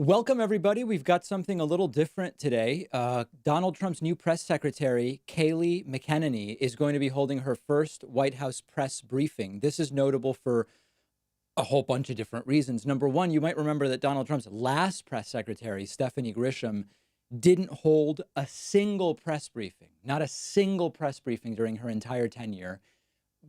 Welcome, everybody. We've got something a little different today. Donald Trump's new press secretary, Kayleigh McEnany, is going to be holding her first White House press briefing. This is notable for a whole bunch of different reasons. Number one, you might remember that Donald Trump's last press secretary, Stephanie Grisham, didn't hold a single press briefing, not a single press briefing during her entire tenure,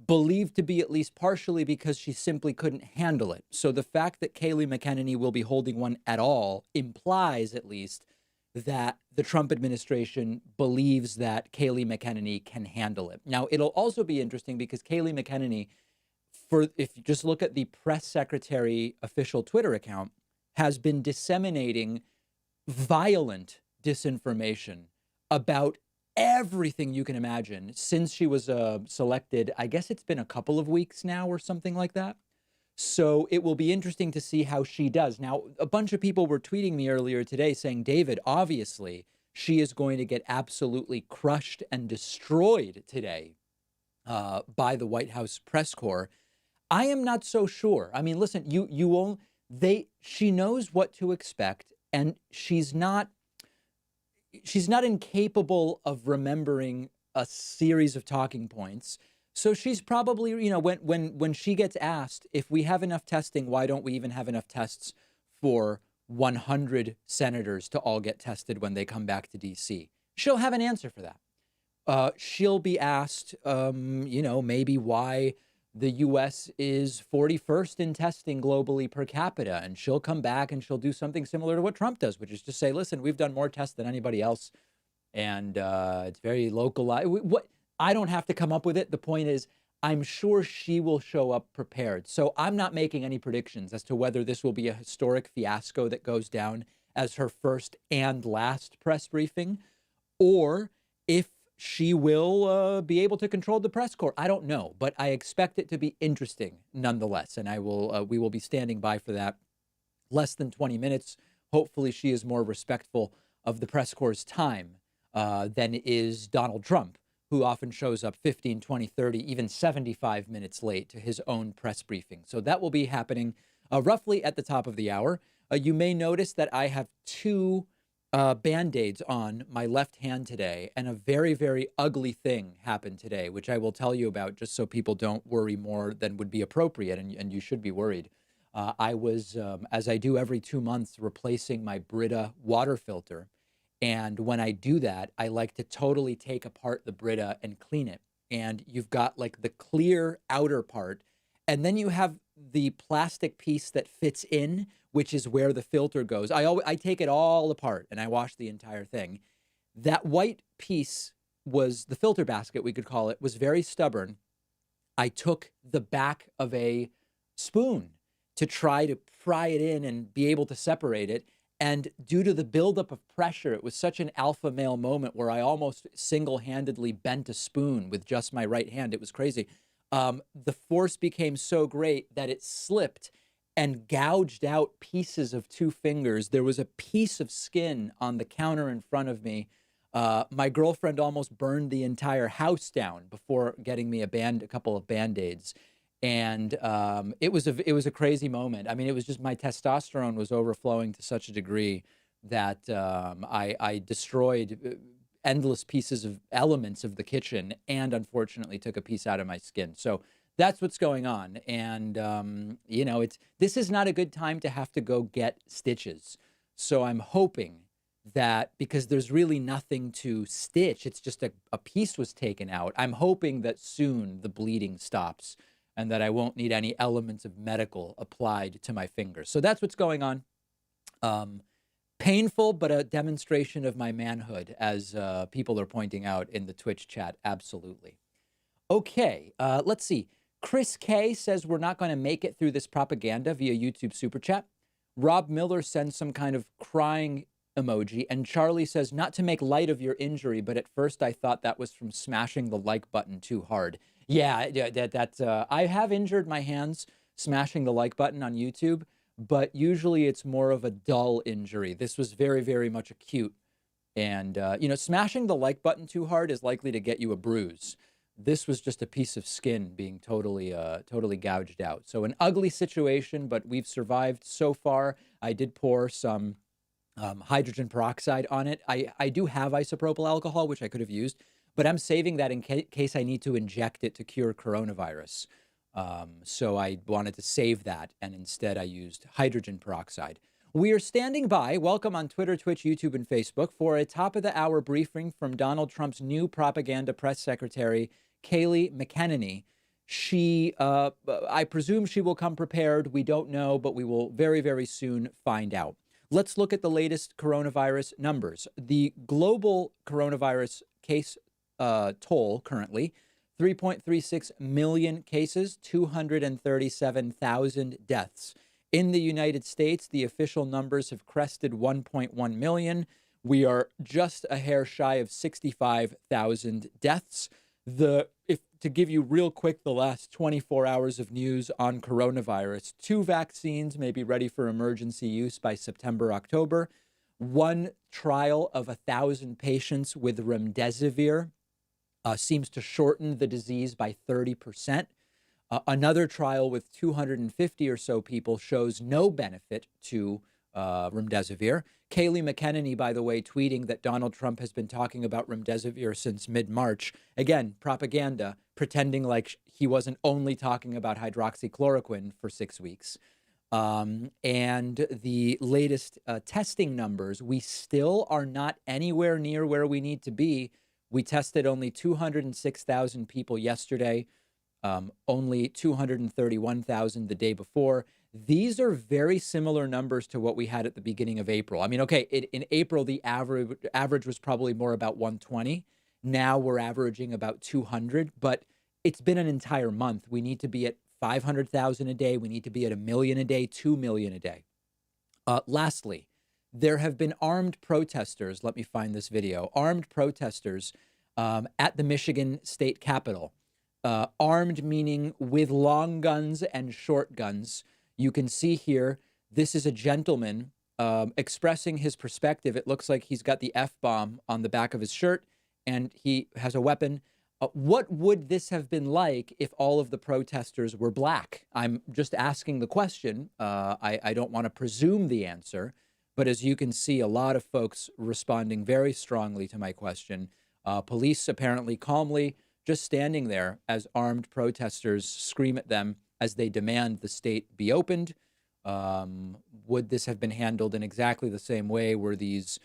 believed to be at least partially because she simply couldn't handle it. So the fact that Kayleigh McEnany will be holding one at all implies at least that the Trump administration believes that Kayleigh McEnany can handle it. Now, it'll also be interesting because Kayleigh McEnany, if you just look at the press secretary official Twitter account, has been disseminating violent disinformation about everything you can imagine since she was selected. I guess it's been a couple of weeks now or something like that. So it will be interesting to see how she does. Now, a bunch of people were tweeting me earlier today saying, David, obviously, she is going to get absolutely crushed and destroyed today by the White House press corps. I am not so sure. I mean, listen, she knows what to expect, and she's not incapable of remembering a series of talking points. So she's probably, when she gets asked if we have enough testing, why don't we even have enough tests for 100 senators to all get tested when they come back to DC? She'll have an answer for that. She'll be asked, maybe why the U.S. is 41st in testing globally per capita. And she'll come back and she'll do something similar to what Trump does, which is just say, listen, we've done more tests than anybody else. And it's very localized. I don't have to come up with it. The point is, I'm sure she will show up prepared. So I'm not making any predictions as to whether this will be a historic fiasco that goes down as her first and last press briefing, or if she will be able to control the press corps. I don't know, but I expect it to be interesting nonetheless. And we will be standing by for that. Less than 20 minutes. Hopefully she is more respectful of the press corps' time than is Donald Trump, who often shows up 15, 20, 30, even 75 minutes late to his own press briefing. So that will be happening roughly at the top of the hour. You may notice that I have two Band-Aids on my left hand today, and a very, very ugly thing happened today, which I will tell you about just so people don't worry more than would be appropriate, and you should be worried. I was, as I do every 2 months, replacing my Brita water filter. And when I do that, I like to totally take apart the Brita and clean it. And you've got like the clear outer part, and then you have the plastic piece that fits in, which is where the filter goes. I take it all apart and I wash the entire thing. That white piece was the filter basket, we could call it, was very stubborn. I took the back of a spoon to try to pry it in and be able to separate it. And due to the buildup of pressure, it was such an alpha male moment where I almost single-handedly bent a spoon with just my right hand. It was crazy. The force became so great that it slipped and gouged out pieces of 2 fingers. There was a piece of skin on the counter in front of me. My girlfriend almost burned the entire house down before getting me a couple of Band-Aids. And it was a crazy moment. I mean, it was just my testosterone was overflowing to such a degree that I destroyed endless pieces of elements of the kitchen, and unfortunately took a piece out of my skin. So that's what's going on. And, this is not a good time to have to go get stitches. So I'm hoping that, because there's really nothing to stitch, it's just a piece was taken out. I'm hoping that soon the bleeding stops and that I won't need any elements of medical applied to my fingers. So that's what's going on. Painful, but a demonstration of my manhood, as people are pointing out in the Twitch chat. Absolutely. Okay, let's see. Chris K says we're not going to make it through this propaganda via YouTube Super Chat. Rob Miller sends some kind of crying emoji. And Charlie says, not to make light of your injury, but at first I thought that was from smashing the like button too hard. Yeah, I have injured my hands smashing the like button on YouTube, but usually it's more of a dull injury. This was very, very much acute. And, smashing the like button too hard is likely to get you a bruise. This was just a piece of skin being totally gouged out. So an ugly situation, but we've survived so far. I did pour some hydrogen peroxide on it. I do have isopropyl alcohol, which I could have used, but I'm saving that in case I need to inject it to cure coronavirus. So I wanted to save that, and instead I used hydrogen peroxide. We are standing by, welcome on Twitter, Twitch, YouTube, and Facebook, for a top-of-the-hour briefing from Donald Trump's new propaganda press secretary, Kayleigh McEnany. She, I presume she will come prepared. We don't know, but we will very, very soon find out. Let's look at the latest coronavirus numbers. The global coronavirus case toll currently, 3.36 million cases, 237,000 deaths. In the United States, the official numbers have crested 1.1 million. We are just a hair shy of 65,000 deaths. To give you real quick the last 24 hours of news on coronavirus, 2 vaccines may be ready for emergency use by September, October. 1 trial of 1,000 patients with remdesivir seems to shorten the disease by 30%. Another trial with 250 or so people shows no benefit to remdesivir. Kayleigh McEnany, by the way, tweeting that Donald Trump has been talking about remdesivir since mid-March. Again, propaganda, pretending like he wasn't only talking about hydroxychloroquine for 6 weeks. And the latest testing numbers, we still are not anywhere near where we need to be. We tested only 206,000 people yesterday, only 231,000 the day before. These are very similar numbers to what we had at the beginning of April. I mean, okay, in April, the average was probably more about 120. Now we're averaging about 200, but it's been an entire month. We need to be at 500,000 a day. We need to be at 1 million a day, 2 million a day. Lastly, there have been armed protesters. Let me find this video. Armed protesters at the Michigan State Capitol. Armed meaning with long guns and short guns. You can see here, this is a gentleman expressing his perspective. It looks like he's got the F-bomb on the back of his shirt, and he has a weapon. What would this have been like if all of the protesters were black? I'm just asking the question. I don't want to presume the answer, but as you can see, a lot of folks responding very strongly to my question. Police apparently calmly just standing there as armed protesters scream at them as they demand the state be opened. Would this have been handled in exactly the same way? Were these,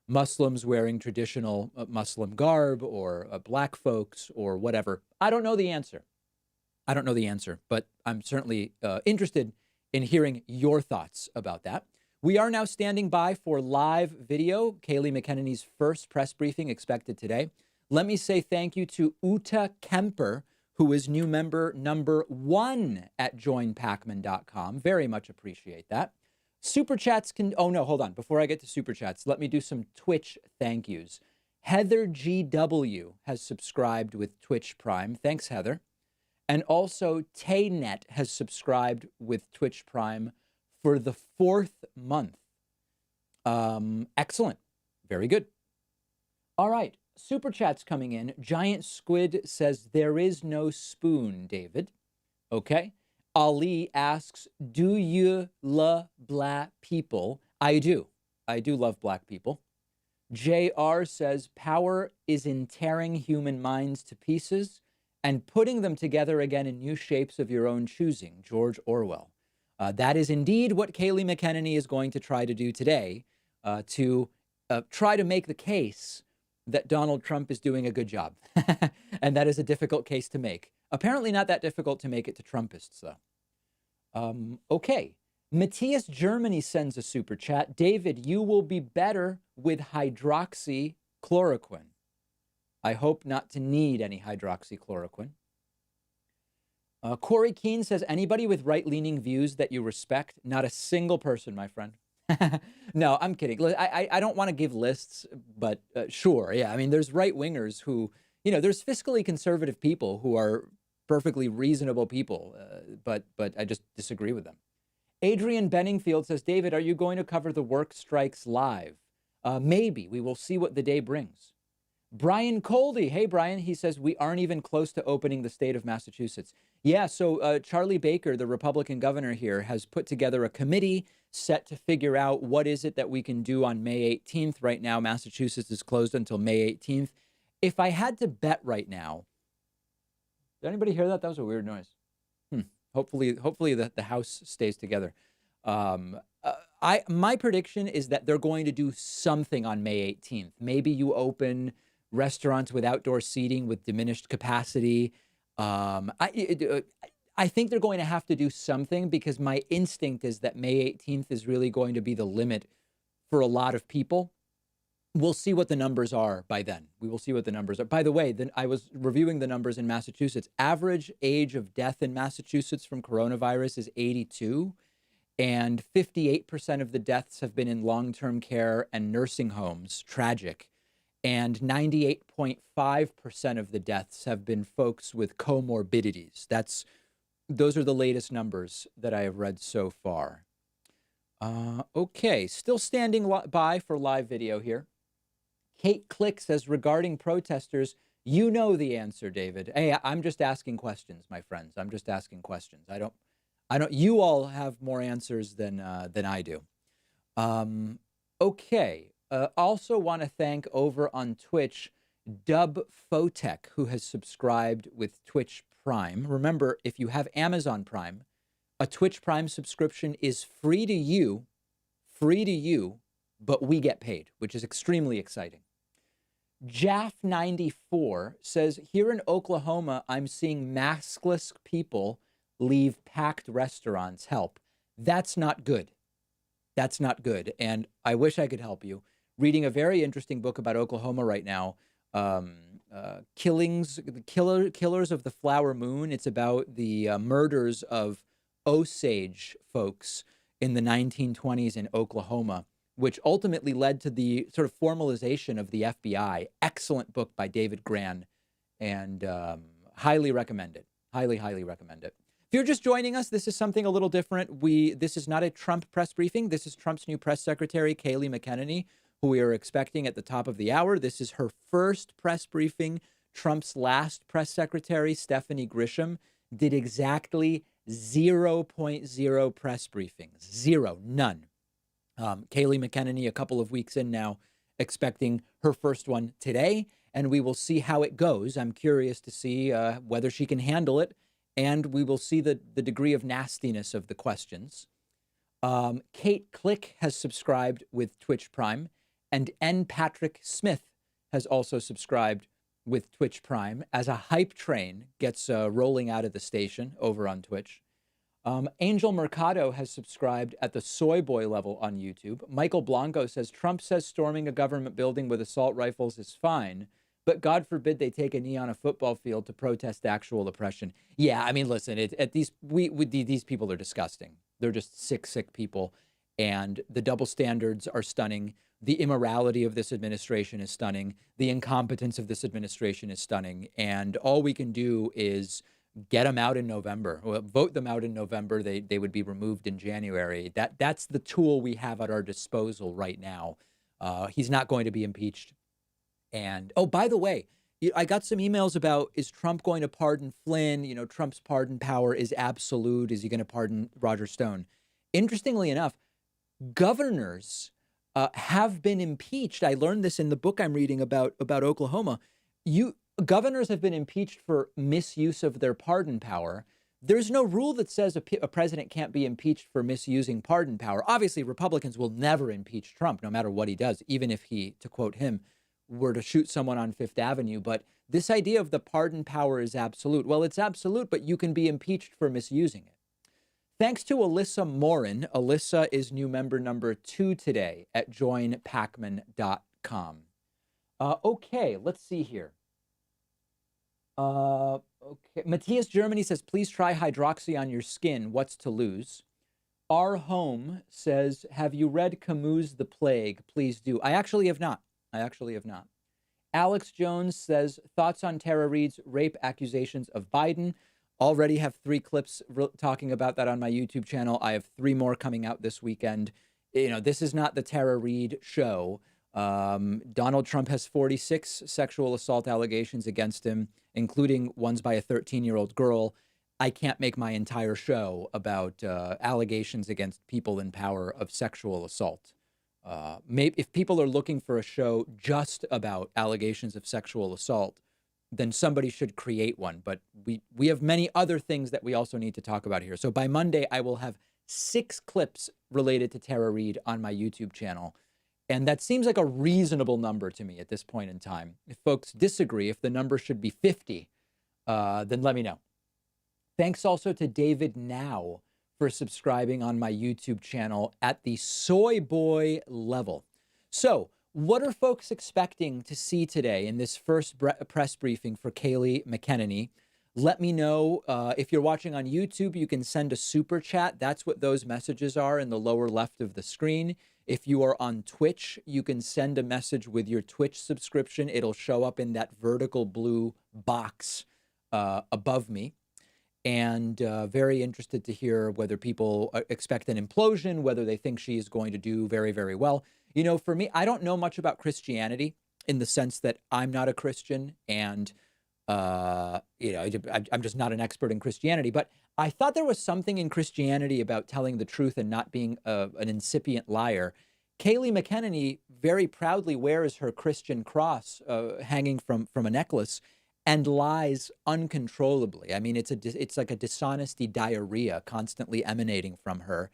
Muslims wearing traditional Muslim garb, or black folks, or whatever? I don't know the answer. But I'm certainly interested in hearing your thoughts about that. We are now standing by for live video. Kayleigh McEnany's first press briefing expected today. Let me say thank you to Uta Kemper, who is new member number 1 at joinpacman.com. Very much appreciate that. Super chats can, oh no, hold on. Before I get to super chats, let me do some Twitch thank yous. Heather GW has subscribed with Twitch Prime. Thanks, Heather. And also Taynet has subscribed with Twitch Prime for the 4th month. Excellent. Very good. All right. Super chats coming in. Giant Squid says, there is no spoon, David. Okay. Ali asks, do you love black people? I do. I do love black people. JR says, power is in tearing human minds to pieces and putting them together again in new shapes of your own choosing. George Orwell. That is indeed what Kayleigh McEnany is going to try to do today, to try to make the case that Donald Trump is doing a good job. And that is a difficult case to make. Apparently not that difficult to make it to Trumpists, though. Okay. Matthias Germany sends a super chat. David, you will be better with hydroxychloroquine. I hope not to need any hydroxychloroquine. Corey Keene says, anybody with right-leaning views that you respect? Not a single person, my friend. No, I'm kidding. I don't want to give lists, but sure. Yeah. I mean, there's right-wingers who, there's fiscally conservative people who are perfectly reasonable people, but I just disagree with them. Adrian Benningfield says, David, are you going to cover the work strikes live? Maybe. We will see what the day brings. Brian Coldy. Hey, Brian. He says, we aren't even close to opening the state of Massachusetts. Yeah, so Charlie Baker, the Republican governor here, has put together a committee set to figure out what is it that we can do on May 18th. Right now, Massachusetts is closed until May 18th. If I had to bet right now, did anybody hear that? That was a weird noise. Hopefully the House stays together. My prediction is that they're going to do something on May 18th. Maybe you open restaurants with outdoor seating with diminished capacity. I think they're going to have to do something because my instinct is that May 18th is really going to be the limit for a lot of people. We'll see what the numbers are by then. We will see what the numbers are. By the way, then I was reviewing the numbers in Massachusetts. Average age of death in Massachusetts from coronavirus is 82, and 58% of the deaths have been in long-term care and nursing homes. Tragic. And 98.5% of the deaths have been folks with comorbidities. Those are the latest numbers that I have read so far. Okay, still standing by for live video here. Kate Click says, regarding protesters, you know the answer, David. Hey, I'm just asking questions, my friends. I'm just asking questions. You all have more answers than I do. Okay. Also want to thank over on Twitch, Dub Fotech, who has subscribed with Twitch Prime. Remember, if you have Amazon Prime, a Twitch Prime subscription is free to you, but we get paid, which is extremely exciting. Jaff94 says, here in Oklahoma, I'm seeing maskless people leave packed restaurants. Help. That's not good. That's not good. And I wish I could help you. Reading a very interesting book about Oklahoma right now, Killers of the Flower Moon. It's about the murders of Osage folks in the 1920s in Oklahoma, which ultimately led to the sort of formalization of the FBI. Excellent book by David Gran, and highly recommend it. Highly, highly recommend it. If you're just joining us, this is something a little different. This is not a Trump press briefing. This is Trump's new press secretary, Kayleigh McEnany, who we are expecting at the top of the hour. This is her first press briefing. Trump's last press secretary, Stephanie Grisham, did exactly 0.0 press briefings. Zero, none. Kayleigh McEnany, a couple of weeks in now, expecting her first one today, and we will see how it goes. I'm curious to see whether she can handle it, and we will see the degree of nastiness of the questions. Kate Click has subscribed with Twitch Prime, and N. Patrick Smith has also subscribed with Twitch Prime as a hype train gets rolling out of the station over on Twitch. Angel Mercado has subscribed at the soy boy level on YouTube. Michael Blanco says, Trump says storming a government building with assault rifles is fine, but God forbid they take a knee on a football field to protest actual oppression. Yeah, I mean, listen, these people are disgusting. They're just sick people. And the double standards are stunning. The immorality of this administration is stunning. The incompetence of this administration is stunning. And all we can do is get them out in November. Vote them out in November. They would be removed in January. That's the tool we have at our disposal right now. He's not going to be impeached. And, oh, by the way, I got some emails about, is Trump going to pardon Flynn? You know, Trump's pardon power is absolute. Is he going to pardon Roger Stone? Interestingly enough, governors have been impeached. I learned this in the book I'm reading about Oklahoma. Governors have been impeached for misuse of their pardon power. There's no rule that says a president can't be impeached for misusing pardon power. Obviously, Republicans will never impeach Trump, no matter what he does, even if he, to quote him, were to shoot someone on Fifth Avenue. But this idea of the pardon power is absolute. Well, it's absolute, but you can be impeached for misusing it. Thanks to Alyssa Morin. Alyssa is new member number 2 today at joinpacman.com. Okay, let's see here. Okay. Matthias Germany says, please try hydroxy on your skin. What's to lose? Our Home says, have you read Camus' The Plague? Please do. I actually have not. Alex Jones says, thoughts on Tara Reade's rape accusations of Biden. Already have 3 clips talking about that on my YouTube channel. I have 3 more coming out this weekend. You know, this is not the Tara Reade show. Donald Trump has 46 sexual assault allegations against him, including ones by a 13-year-old girl. I can't make my entire show about allegations against people in power of sexual assault. Maybe if people are looking for a show just about allegations of sexual assault, then somebody should create one. But we have many other things that we also need to talk about here. So by Monday, I will have 6 clips related to Tara Reade on my YouTube channel. And that seems like a reasonable number to me at this point in time. If folks disagree, if the number should be 50, then let me know. Thanks also to David Now for subscribing on my YouTube channel at the soy boy level. So what are folks expecting to see today in this first press briefing for Kayleigh McEnany? Let me know. If you're watching on YouTube, you can send a super chat. That's what those messages are in the lower left of the screen. If you are on Twitch, you can send a message with your Twitch subscription. It'll show up in that vertical blue box above me. And very interested to hear whether people expect an implosion, whether they think she is going to do very, very well. You know, for me, I don't know much about Christianity in the sense that I'm not a Christian and, you know, I'm just not an expert in Christianity. But I thought there was something in Christianity about telling the truth and not being an incipient liar. Kayleigh McEnany very proudly wears her Christian cross hanging from a necklace and lies uncontrollably. I mean, it's like a dishonesty diarrhea constantly emanating from her.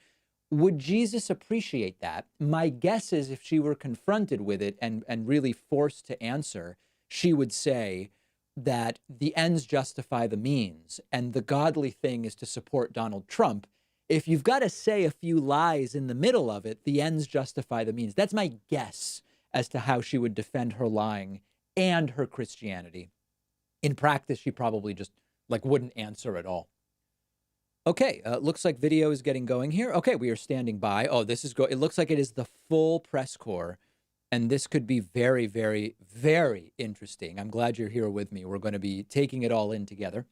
Would Jesus appreciate that? My guess is if she were confronted with it and really forced to answer, she would say that the ends justify the means, and the godly thing is to support Donald Trump. If you've got to say a few lies in the middle of it, the ends justify the means. That's my guess as to how she would defend her lying and her Christianity. In practice, she probably just wouldn't answer at all. Okay, looks like video is getting going here. Okay, we are standing by. Oh, this is it looks like it is the full press corps, and this could be very, very, very interesting. I'm glad you're here with me. We're going to be taking it all in together.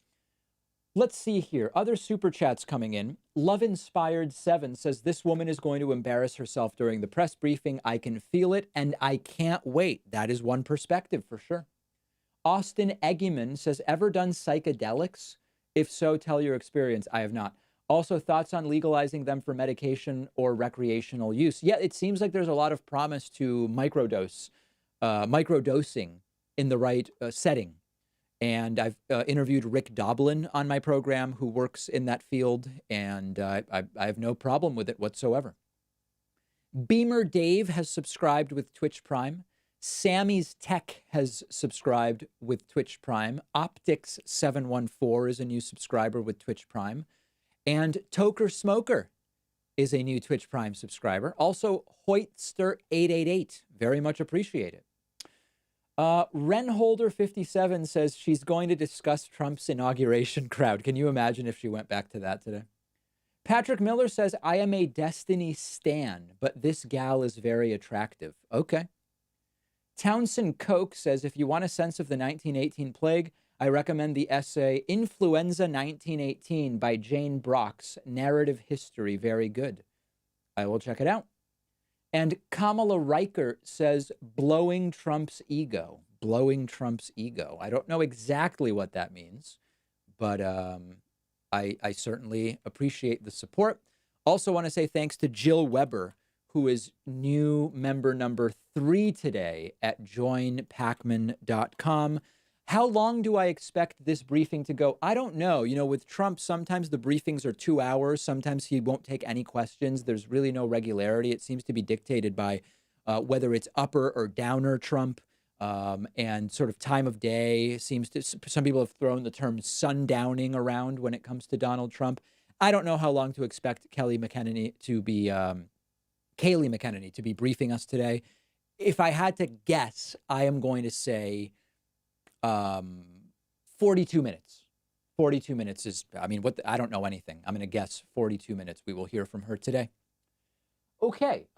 Let's see here. Other super chats coming in. Love Inspired 7 says, this woman is going to embarrass herself during the press briefing. I can feel it, and I can't wait. That is one perspective for sure. Austin Eggeman says, ever done psychedelics? If so, tell your experience. I have not. Also, thoughts on legalizing them for medication or recreational use? Yeah, it seems like there's a lot of promise to microdosing in the right setting. And I've interviewed Rick Doblin on my program, who works in that field, and I have no problem with it whatsoever. Beamer Dave has subscribed with Twitch Prime. Sammy's Tech has subscribed with Twitch Prime. Optics714 is a new subscriber with Twitch Prime. And Toker Smoker is a new Twitch Prime subscriber. Also, Hoytster888. Very much appreciate it. Renholder57 says she's going to discuss Trump's inauguration crowd. Can you imagine if she went back to that today? Patrick Miller says, I am a Destiny stan, but this gal is very attractive. Okay. Townsend Koch says, if you want a sense of the 1918 plague, I recommend the essay Influenza 1918 by Jane Brock's Narrative History. Very good. I will check it out. And Kamala Reichert says, blowing Trump's ego. Blowing Trump's ego. I don't know exactly what that means, but I certainly appreciate the support. Also want to say thanks to Jill Weber, who is new member number 3 today at joinpacman.com. How long do I expect this briefing to go? I don't know. You know, with Trump, sometimes the briefings are 2 hours. Sometimes he won't take any questions. There's really no regularity. It seems to be dictated by whether it's upper or downer Trump, and sort of time of day. Some people have thrown the term sundowning around when it comes to Donald Trump. I don't know how long to expect Kayleigh McEnany to be briefing us today. If I had to guess, I am going to say 42 minutes. 42 minutes is, I don't know anything. I'm going to guess 42 minutes. We will hear from her today. Okay,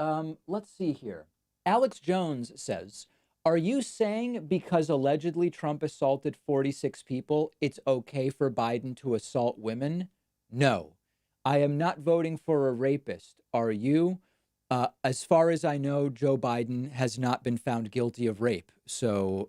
let's see here. Alex Jones says, are you saying because allegedly Trump assaulted 46 people, it's okay for Biden to assault women? No, I am not voting for a rapist. Are you? As far as I know, Joe Biden has not been found guilty of rape. So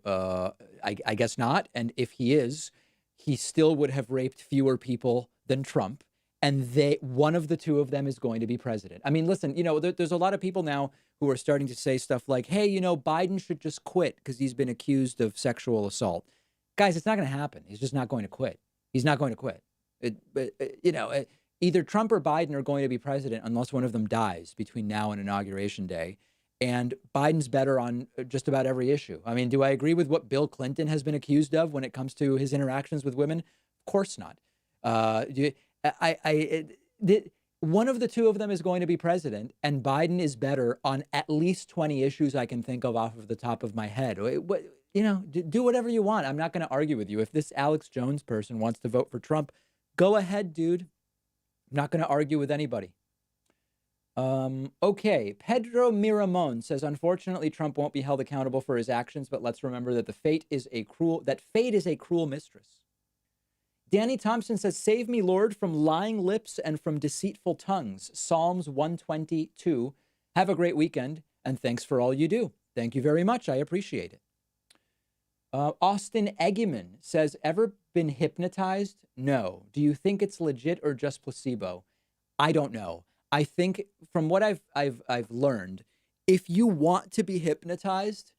I guess not. And if he is, he still would have raped fewer people than Trump. And one of the two of them is going to be president. I mean, listen, there's a lot of people now who are starting to say stuff like, hey, Biden should just quit because he's been accused of sexual assault. Guys, it's not going to happen. He's just not going to quit. He's not going to quit. Either Trump or Biden are going to be president unless one of them dies between now and Inauguration Day. And Biden's better on just about every issue. I mean, do I agree with what Bill Clinton has been accused of when it comes to his interactions with women? Of course not. One of the two of them is going to be president, and Biden is better on at least 20 issues I can think of off of the top of my head. Do whatever you want. I'm not going to argue with you. If this Alex Jones person wants to vote for Trump, go ahead, dude. I'm not going to argue with anybody. Okay. Pedro Miramon says, unfortunately, Trump won't be held accountable for his actions, but let's remember that fate is a cruel mistress. Danny Thompson says, save me, Lord, from lying lips and from deceitful tongues. Psalms 122. Have a great weekend, and thanks for all you do. Thank you very much. I appreciate it. Austin Eggeman says, ever been hypnotized? No. Do you think it's legit or just placebo? I don't know. I think from what I've learned, if you want to be hypnotized,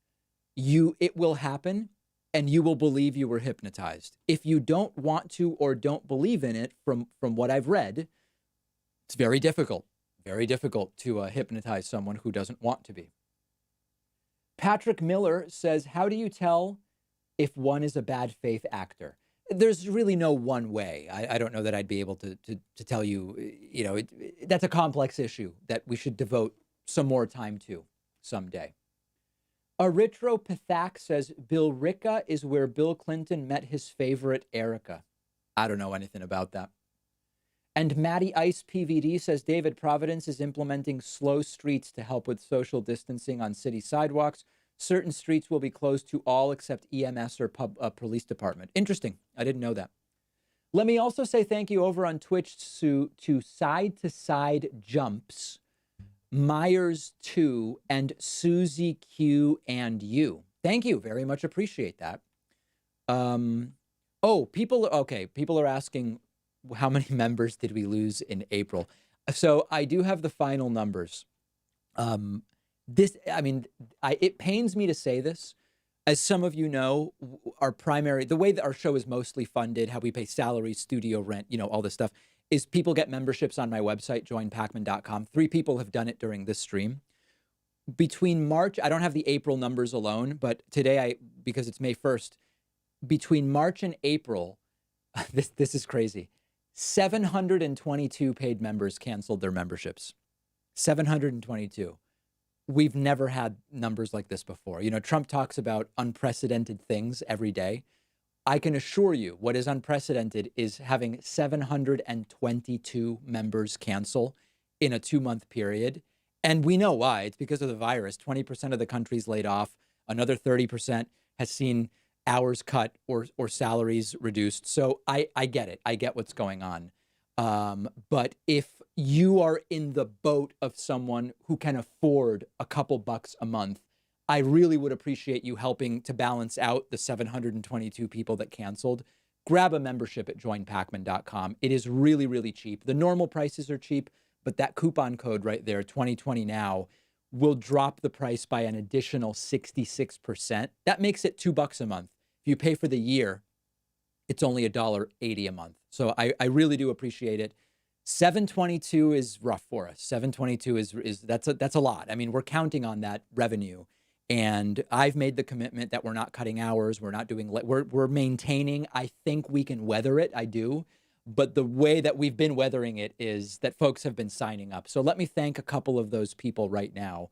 it will happen and you will believe you were hypnotized. If you don't want to or don't believe in it, from what I've read, it's very difficult to hypnotize someone who doesn't want to be. Patrick Miller says, how do you tell if one is a bad faith actor? There's really no one way. I don't know that I'd be able to tell you, that's a complex issue that we should devote some more time to someday. Erythropathac says, Billerica is where Bill Clinton met his favorite Erica. I don't know anything about that. And Matty Ice PVD says, David, Providence is implementing slow streets to help with social distancing on city sidewalks. Certain streets will be closed to all except EMS or police department. Interesting. I didn't know that. Let me also say thank you over on Twitch to Side to Side Jumps, Myers 2, and Susie Q and you. Thank you. Very much appreciate that. People are asking how many members did we lose in April? So I do have the final numbers. It pains me to say this. As some of you know, the way that our show is mostly funded, how we pay salaries, studio rent, all this stuff, is people get memberships on my website, joinpacman.com. 3 people have done it during this stream. Between March, I don't have the April numbers alone, but today, because it's May 1st, between March and April, this is crazy. 722 paid members canceled their memberships. 722. We've never had numbers like this before. Trump talks about unprecedented things every day. I can assure you what is unprecedented is having 722 members cancel in a 2-month period. And we know why. It's because of the virus. 20% of the country's laid off. Another 30% has seen hours cut or salaries reduced. So I get it. I get what's going on. But if you are in the boat of someone who can afford a couple bucks a month, I really would appreciate you helping to balance out the 722 people that canceled. Grab a membership at joinpacman.com. It is really, really cheap. The normal prices are cheap, but that coupon code right there, 2020 now, will drop the price by an additional 66%. That makes it $2 a month. If you pay for the year, it's only $1.80 a month. So I really do appreciate it. 722 is rough for us. 722 is that's a lot. I mean, we're counting on that revenue. And I've made the commitment that we're not cutting hours. We're not doing, we're maintaining. I think we can weather it. I do. But the way that we've been weathering it is that folks have been signing up. So let me thank a couple of those people right now.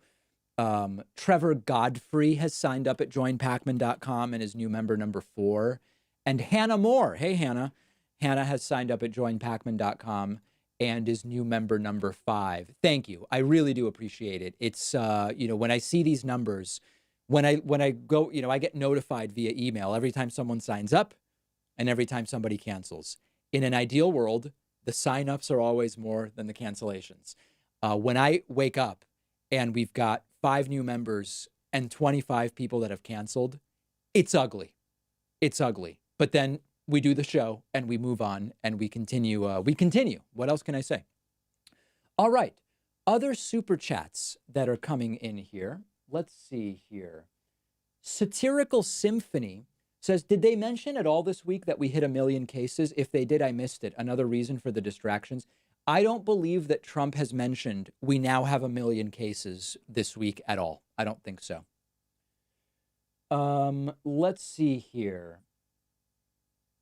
Trevor Godfrey has signed up at joinpacman.com and is new member number 4. And Hannah Moore. Hey, Hannah. Hannah has signed up at joinpacman.com and is new member number 5. Thank you. I really do appreciate it. It's, when I see these numbers, when I go, I get notified via email every time someone signs up and every time somebody cancels. In an ideal world, the signups are always more than the cancellations. When I wake up and we've got 5 new members and 25 people that have canceled, it's ugly. It's ugly. But then we do the show and we move on and we continue. What else can I say? All right. Other super chats that are coming in here. Let's see here. Satirical Symphony says, did they mention at all this week that we hit 1 million cases? If they did, I missed it. Another reason for the distractions. I don't believe that Trump has mentioned we now have 1 million cases this week at all. I don't think so. Let's see here.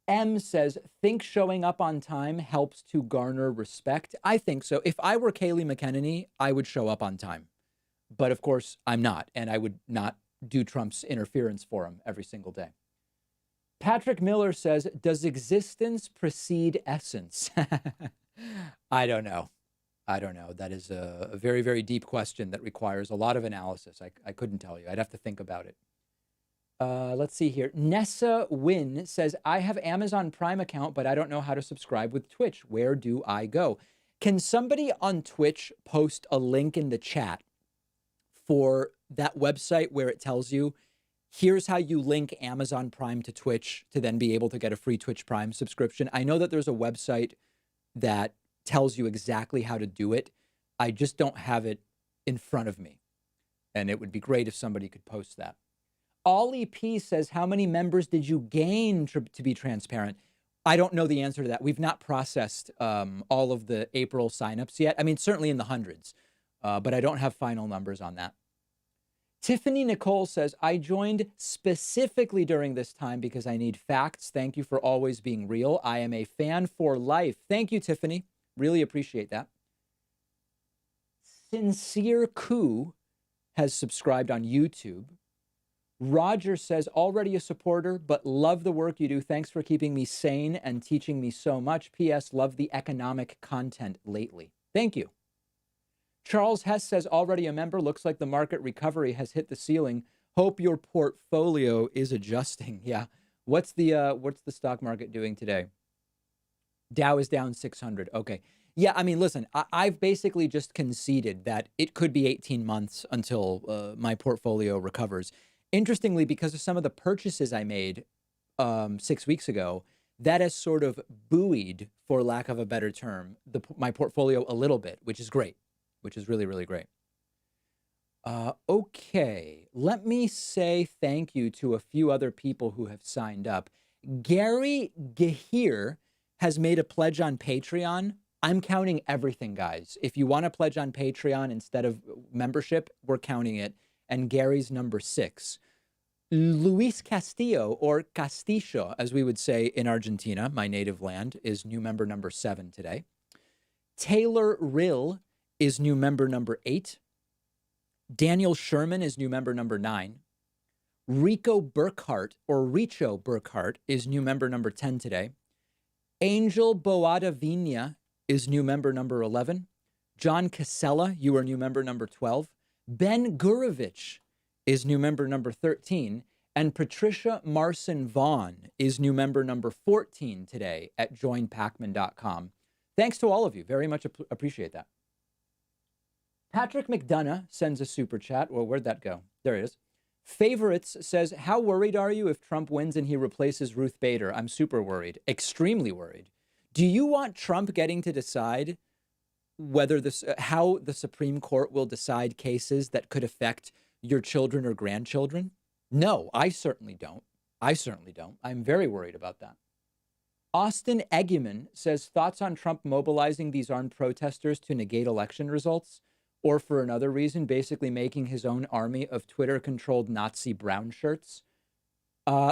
M says, think showing up on time helps to garner respect. I think so. If I were Kayleigh McEnany, I would show up on time. But of course, I'm not. And I would not do Trump's interference for him every single day. Patrick Miller says, does existence precede essence? I don't know. That is a very, very deep question that requires a lot of analysis. I couldn't tell you. I'd have to think about it. Let's see here. Nessa Wynn says, I have Amazon Prime account, but I don't know how to subscribe with Twitch. Where do I go? Can somebody on Twitch post a link in the chat for that website where it tells you, here's how you link Amazon Prime to Twitch to then be able to get a free Twitch Prime subscription? I know that there's a website that tells you exactly how to do it. I just don't have it in front of me. And it would be great if somebody could post that. Ollie P says, how many members did you gain to be transparent? I don't know the answer to that. We've not processed all of the April signups yet. I mean, certainly in the hundreds, but I don't have final numbers on that. Tiffany Nicole says, I joined specifically during this time because I need facts. Thank you for always being real. I am a fan for life. Thank you, Tiffany. Really appreciate that. Sincere Coup has subscribed on YouTube. Roger says, already a supporter, but love the work you do. Thanks for keeping me sane and teaching me so much. P.S. Love the economic content lately. Thank you. Charles Hess says, already a member. Looks like the market recovery has hit the ceiling. Hope your portfolio is adjusting. Yeah. What's the stock market doing today? Dow is down 600. Okay. Yeah, I mean, listen, I've basically just conceded that it could be 18 months until my portfolio recovers. Interestingly, because of some of the purchases I made 6 weeks ago, that has sort of buoyed, for lack of a better term, my portfolio a little bit, which is great, which is really, really great. Okay, let me say thank you to a few other people who have signed up. Gary Gahir has made a pledge on Patreon. I'm counting everything, guys. If you want to pledge on Patreon instead of membership, we're counting it. And Gary's number 6. Luis Castillo, or Castillo, as we would say in Argentina, my native land, is new member number 7 today. Taylor Rill is new member number 8. Daniel Sherman is new member number 9. Rico Burkhart, or Richo Burkhart, is new member number 10 today. Angel Boadavina is new member number 11. John Casella, you are new member number 12. Ben Gurovich is new member number 13. And Patricia Marson Vaughn is new member number 14 today at joinpacman.com. Thanks to all of you. Very much appreciate that. Patrick McDonough sends a super chat. Well, where'd that go? There it is. Favorites says, how worried are you if Trump wins and he replaces Ruth Bader? I'm super worried. Extremely worried. Do you want Trump getting to decide whether how the Supreme Court will decide cases that could affect your children or grandchildren? No, I certainly don't. I'm very worried about that. Austin Eggeman says, thoughts on Trump mobilizing these armed protesters to negate election results, or for another reason, basically making his own army of Twitter-controlled Nazi brown shirts?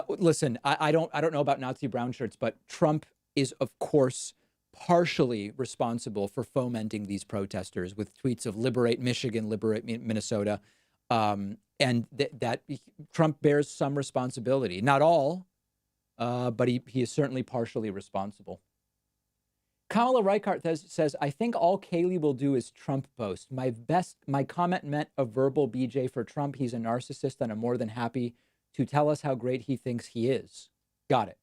Listen, I don't know about Nazi brown shirts, but Trump is, of course, partially responsible for fomenting these protesters with tweets of liberate Michigan, liberate Minnesota. And that Trump bears some responsibility. Not all, but he is certainly partially responsible. Kamala Reichardt says, I think all Kayleigh will do is Trump boast. My comment meant a verbal BJ for Trump. He's a narcissist, and I'm more than happy to tell us how great he thinks he is. Got it.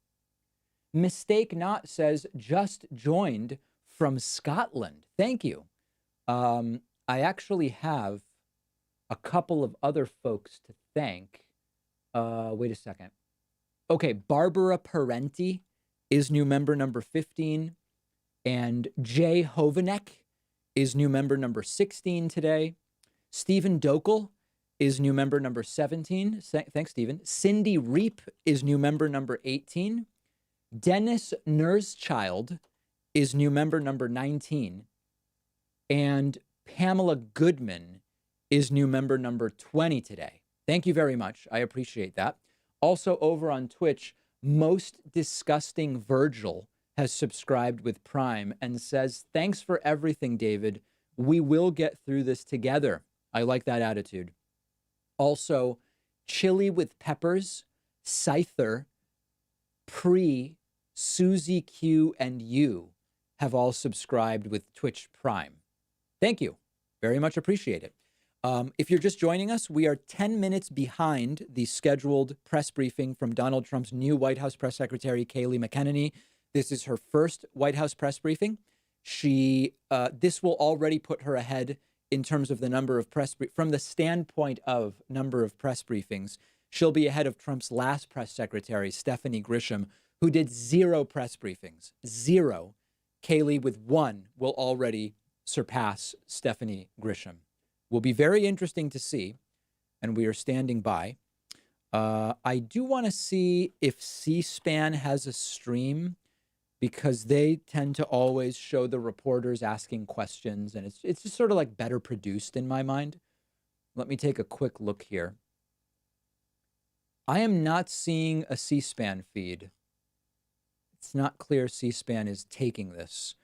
Mistake Not says, just joined from Scotland. Thank you. I actually have a couple of other folks to thank. Wait a second. Okay, Barbara Parenti is new member number 15, and Jay Hovanek is new member number 16 today. Stephen Dokel is new member number 17. Thanks, Stephen. Cindy Reap is new member number 18. Dennis Nurschild is new member number 19. And Pamela Goodman is new member number 20 today. Thank you very much. I appreciate that. Also over on Twitch, Most Disgusting Virgil has subscribed with Prime and says, thanks for everything, David. We will get through this together. I like that attitude. Also, Chili with Peppers, Scyther, Susie Q, and you have all subscribed with Twitch Prime. Thank you. Very much appreciate it. If you're just joining us, we are 10 minutes behind the scheduled press briefing from Donald Trump's new White House press secretary, Kayleigh McEnany. This is her first White House press briefing. This will already put her ahead in terms of the number of from the standpoint of number of press briefings. She'll be ahead of Trump's last press secretary, Stephanie Grisham, who did 0 press briefings. 0. Kayleigh with 1 will already surpass Stephanie Grisham. Will be very interesting to see, and we are standing by. I do want to see if C-SPAN has a stream, because they tend to always show the reporters asking questions, and it's just sort of like better produced in my mind. Let me take a quick look here. I am not seeing a C-SPAN feed. It's not clear C-SPAN is taking this.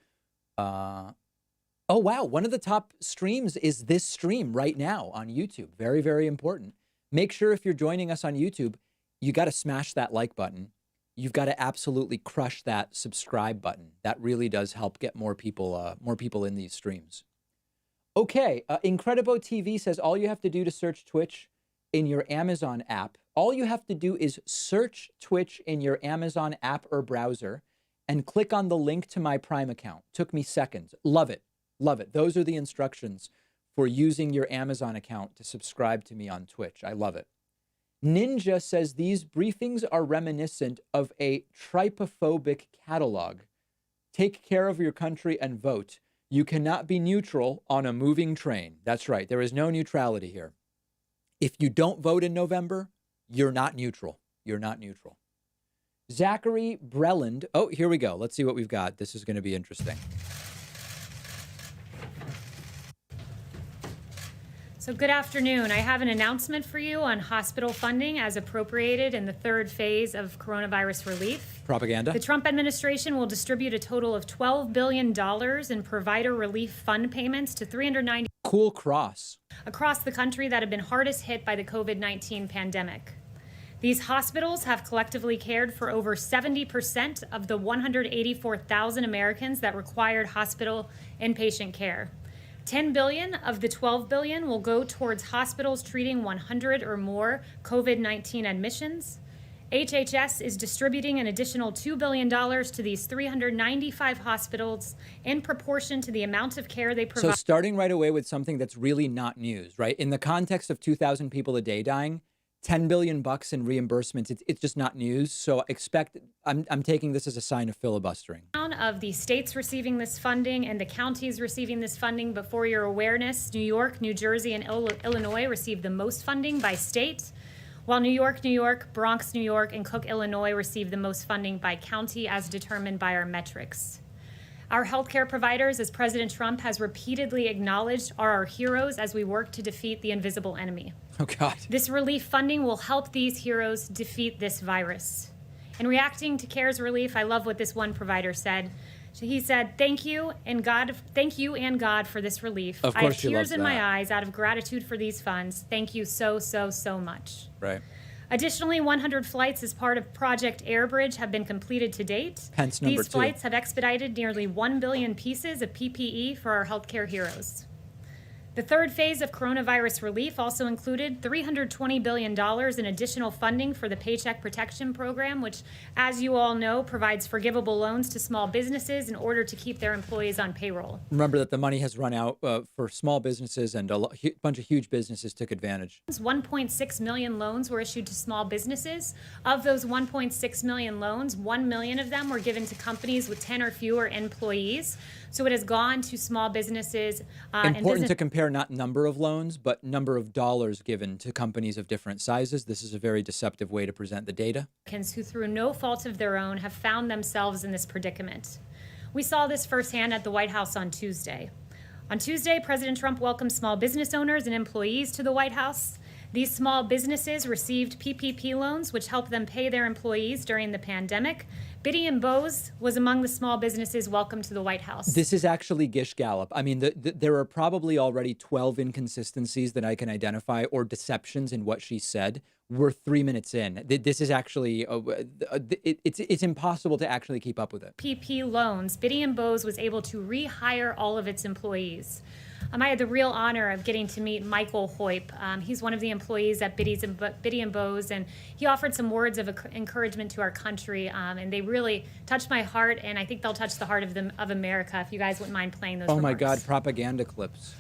Oh, wow. One of the top streams is this stream right now on YouTube. Very, very important. Make sure if you're joining us on YouTube, you got to smash that like button. You've got to absolutely crush that subscribe button. That really does help get more people in these streams. Okay. Incredibo TV says all you have to do to search Twitch in your Amazon app, all you have to do is search Twitch in your Amazon app or browser and click on the link to my Prime account. Took me seconds. Love it. Love it. Those are the instructions for using your Amazon account to subscribe to me on Twitch. I love it. Ninja says these briefings are reminiscent of a tripophobic catalog. Take care of your country and vote. You cannot be neutral on a moving train. That's right. There is no neutrality here. If you don't vote in November, you're not neutral. You're not neutral. Zachary Breland. Oh, here we go. Let's see what we've got. This is going to be interesting. So good afternoon. I have an announcement for you on hospital funding as appropriated in the third phase of coronavirus relief. Propaganda. The Trump administration will distribute a total of $12 billion in provider relief fund payments to 390 Cool cross across the country that have been hardest hit by the COVID-19 pandemic. These hospitals have collectively cared for over 70% of the 184,000 Americans that required hospital inpatient care. $10 billion of the $12 billion will go towards hospitals treating 100 or more COVID-19 admissions. HHS is distributing an additional $2 billion to these 395 hospitals in proportion to the amount of care they provide. So starting right away with something that's really not news, right? In the context of 2,000 people a day dying, $10 billion in reimbursements, it's just not news. So I'm taking this as a sign of filibustering. Of the states receiving this funding and the counties receiving this funding, but for your awareness, New York, New Jersey, and Illinois received the most funding by state, while New York, Bronx, New York, and Cook, Illinois received the most funding by county as determined by our metrics. Our healthcare providers, as President Trump has repeatedly acknowledged, are our heroes as we work to defeat the invisible enemy. Oh, God. This relief funding will help these heroes defeat this virus. In reacting to CARES relief, I love what this one provider said. He said, thank you and God for this relief. Of course, I have she tears loves in my that. eyes out of gratitude for these funds. Thank you so much. Right. Additionally, 100 flights as part of Project Airbridge have been completed to date. Hence number These 2. flights have expedited nearly 1 billion pieces of PPE for our healthcare heroes. The third phase of coronavirus relief also included $320 billion in additional funding for the Paycheck Protection Program, which, as you all know, provides forgivable loans to small businesses in order to keep their employees on payroll. Remember that the money has run out for small businesses, and a bunch of huge businesses took advantage. 1.6 million loans were issued to small businesses. Of those 1.6 million loans, 1 million of them were given to companies with 10 or fewer employees. So it has gone to small businesses. Important to compare not number of loans, but number of dollars given to companies of different sizes. This is a very deceptive way to present the data. Americans who, through no fault of their own, have found themselves in this predicament. We saw this firsthand at the White House on Tuesday. On Tuesday, President Trump welcomed small business owners and employees to the White House. These small businesses received PPP loans, which helped them pay their employees during the pandemic. Biddy and Bose was among the small businesses welcomed to the White House. This is actually Gish Gallop. I mean, there are probably already 12 inconsistencies that I can identify, or deceptions in what she said. We're 3 minutes in. This is actually, it's impossible to actually keep up with it. PPP loans, Biddy and Bose was able to rehire all of its employees. I had the real honor of getting to meet Michael Hoyp. He's one of the employees at Biddy and Bose, and he offered some words of encouragement to our country, and they really touched my heart, and I think they'll touch the heart of America, if you guys wouldn't mind playing those Oh remarks. my God, propaganda clips.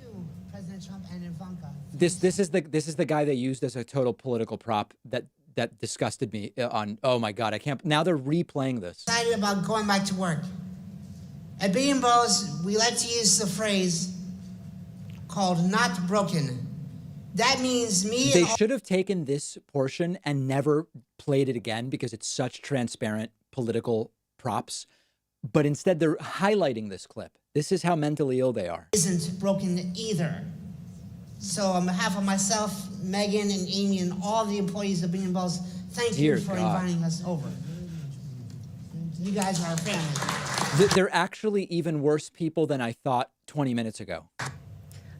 You, President Trump and Ivanka. This is the guy they used as a total political prop that disgusted me on, oh my God, I can't, now they're replaying this. Excited about going back to work. At Biddy and Bose, we like to use the phrase called "not broken." That means me They and all should have taken this portion and never played it again because it's such transparent political props. But instead, they're highlighting this clip. This is how mentally ill they are. isn't broken either. So on behalf of myself, Megan, and Amy, and all the employees of Biddy and Bose, thank Dear you for God. inviting us over. You guys are a family. They're actually even worse people than I thought 20 minutes ago.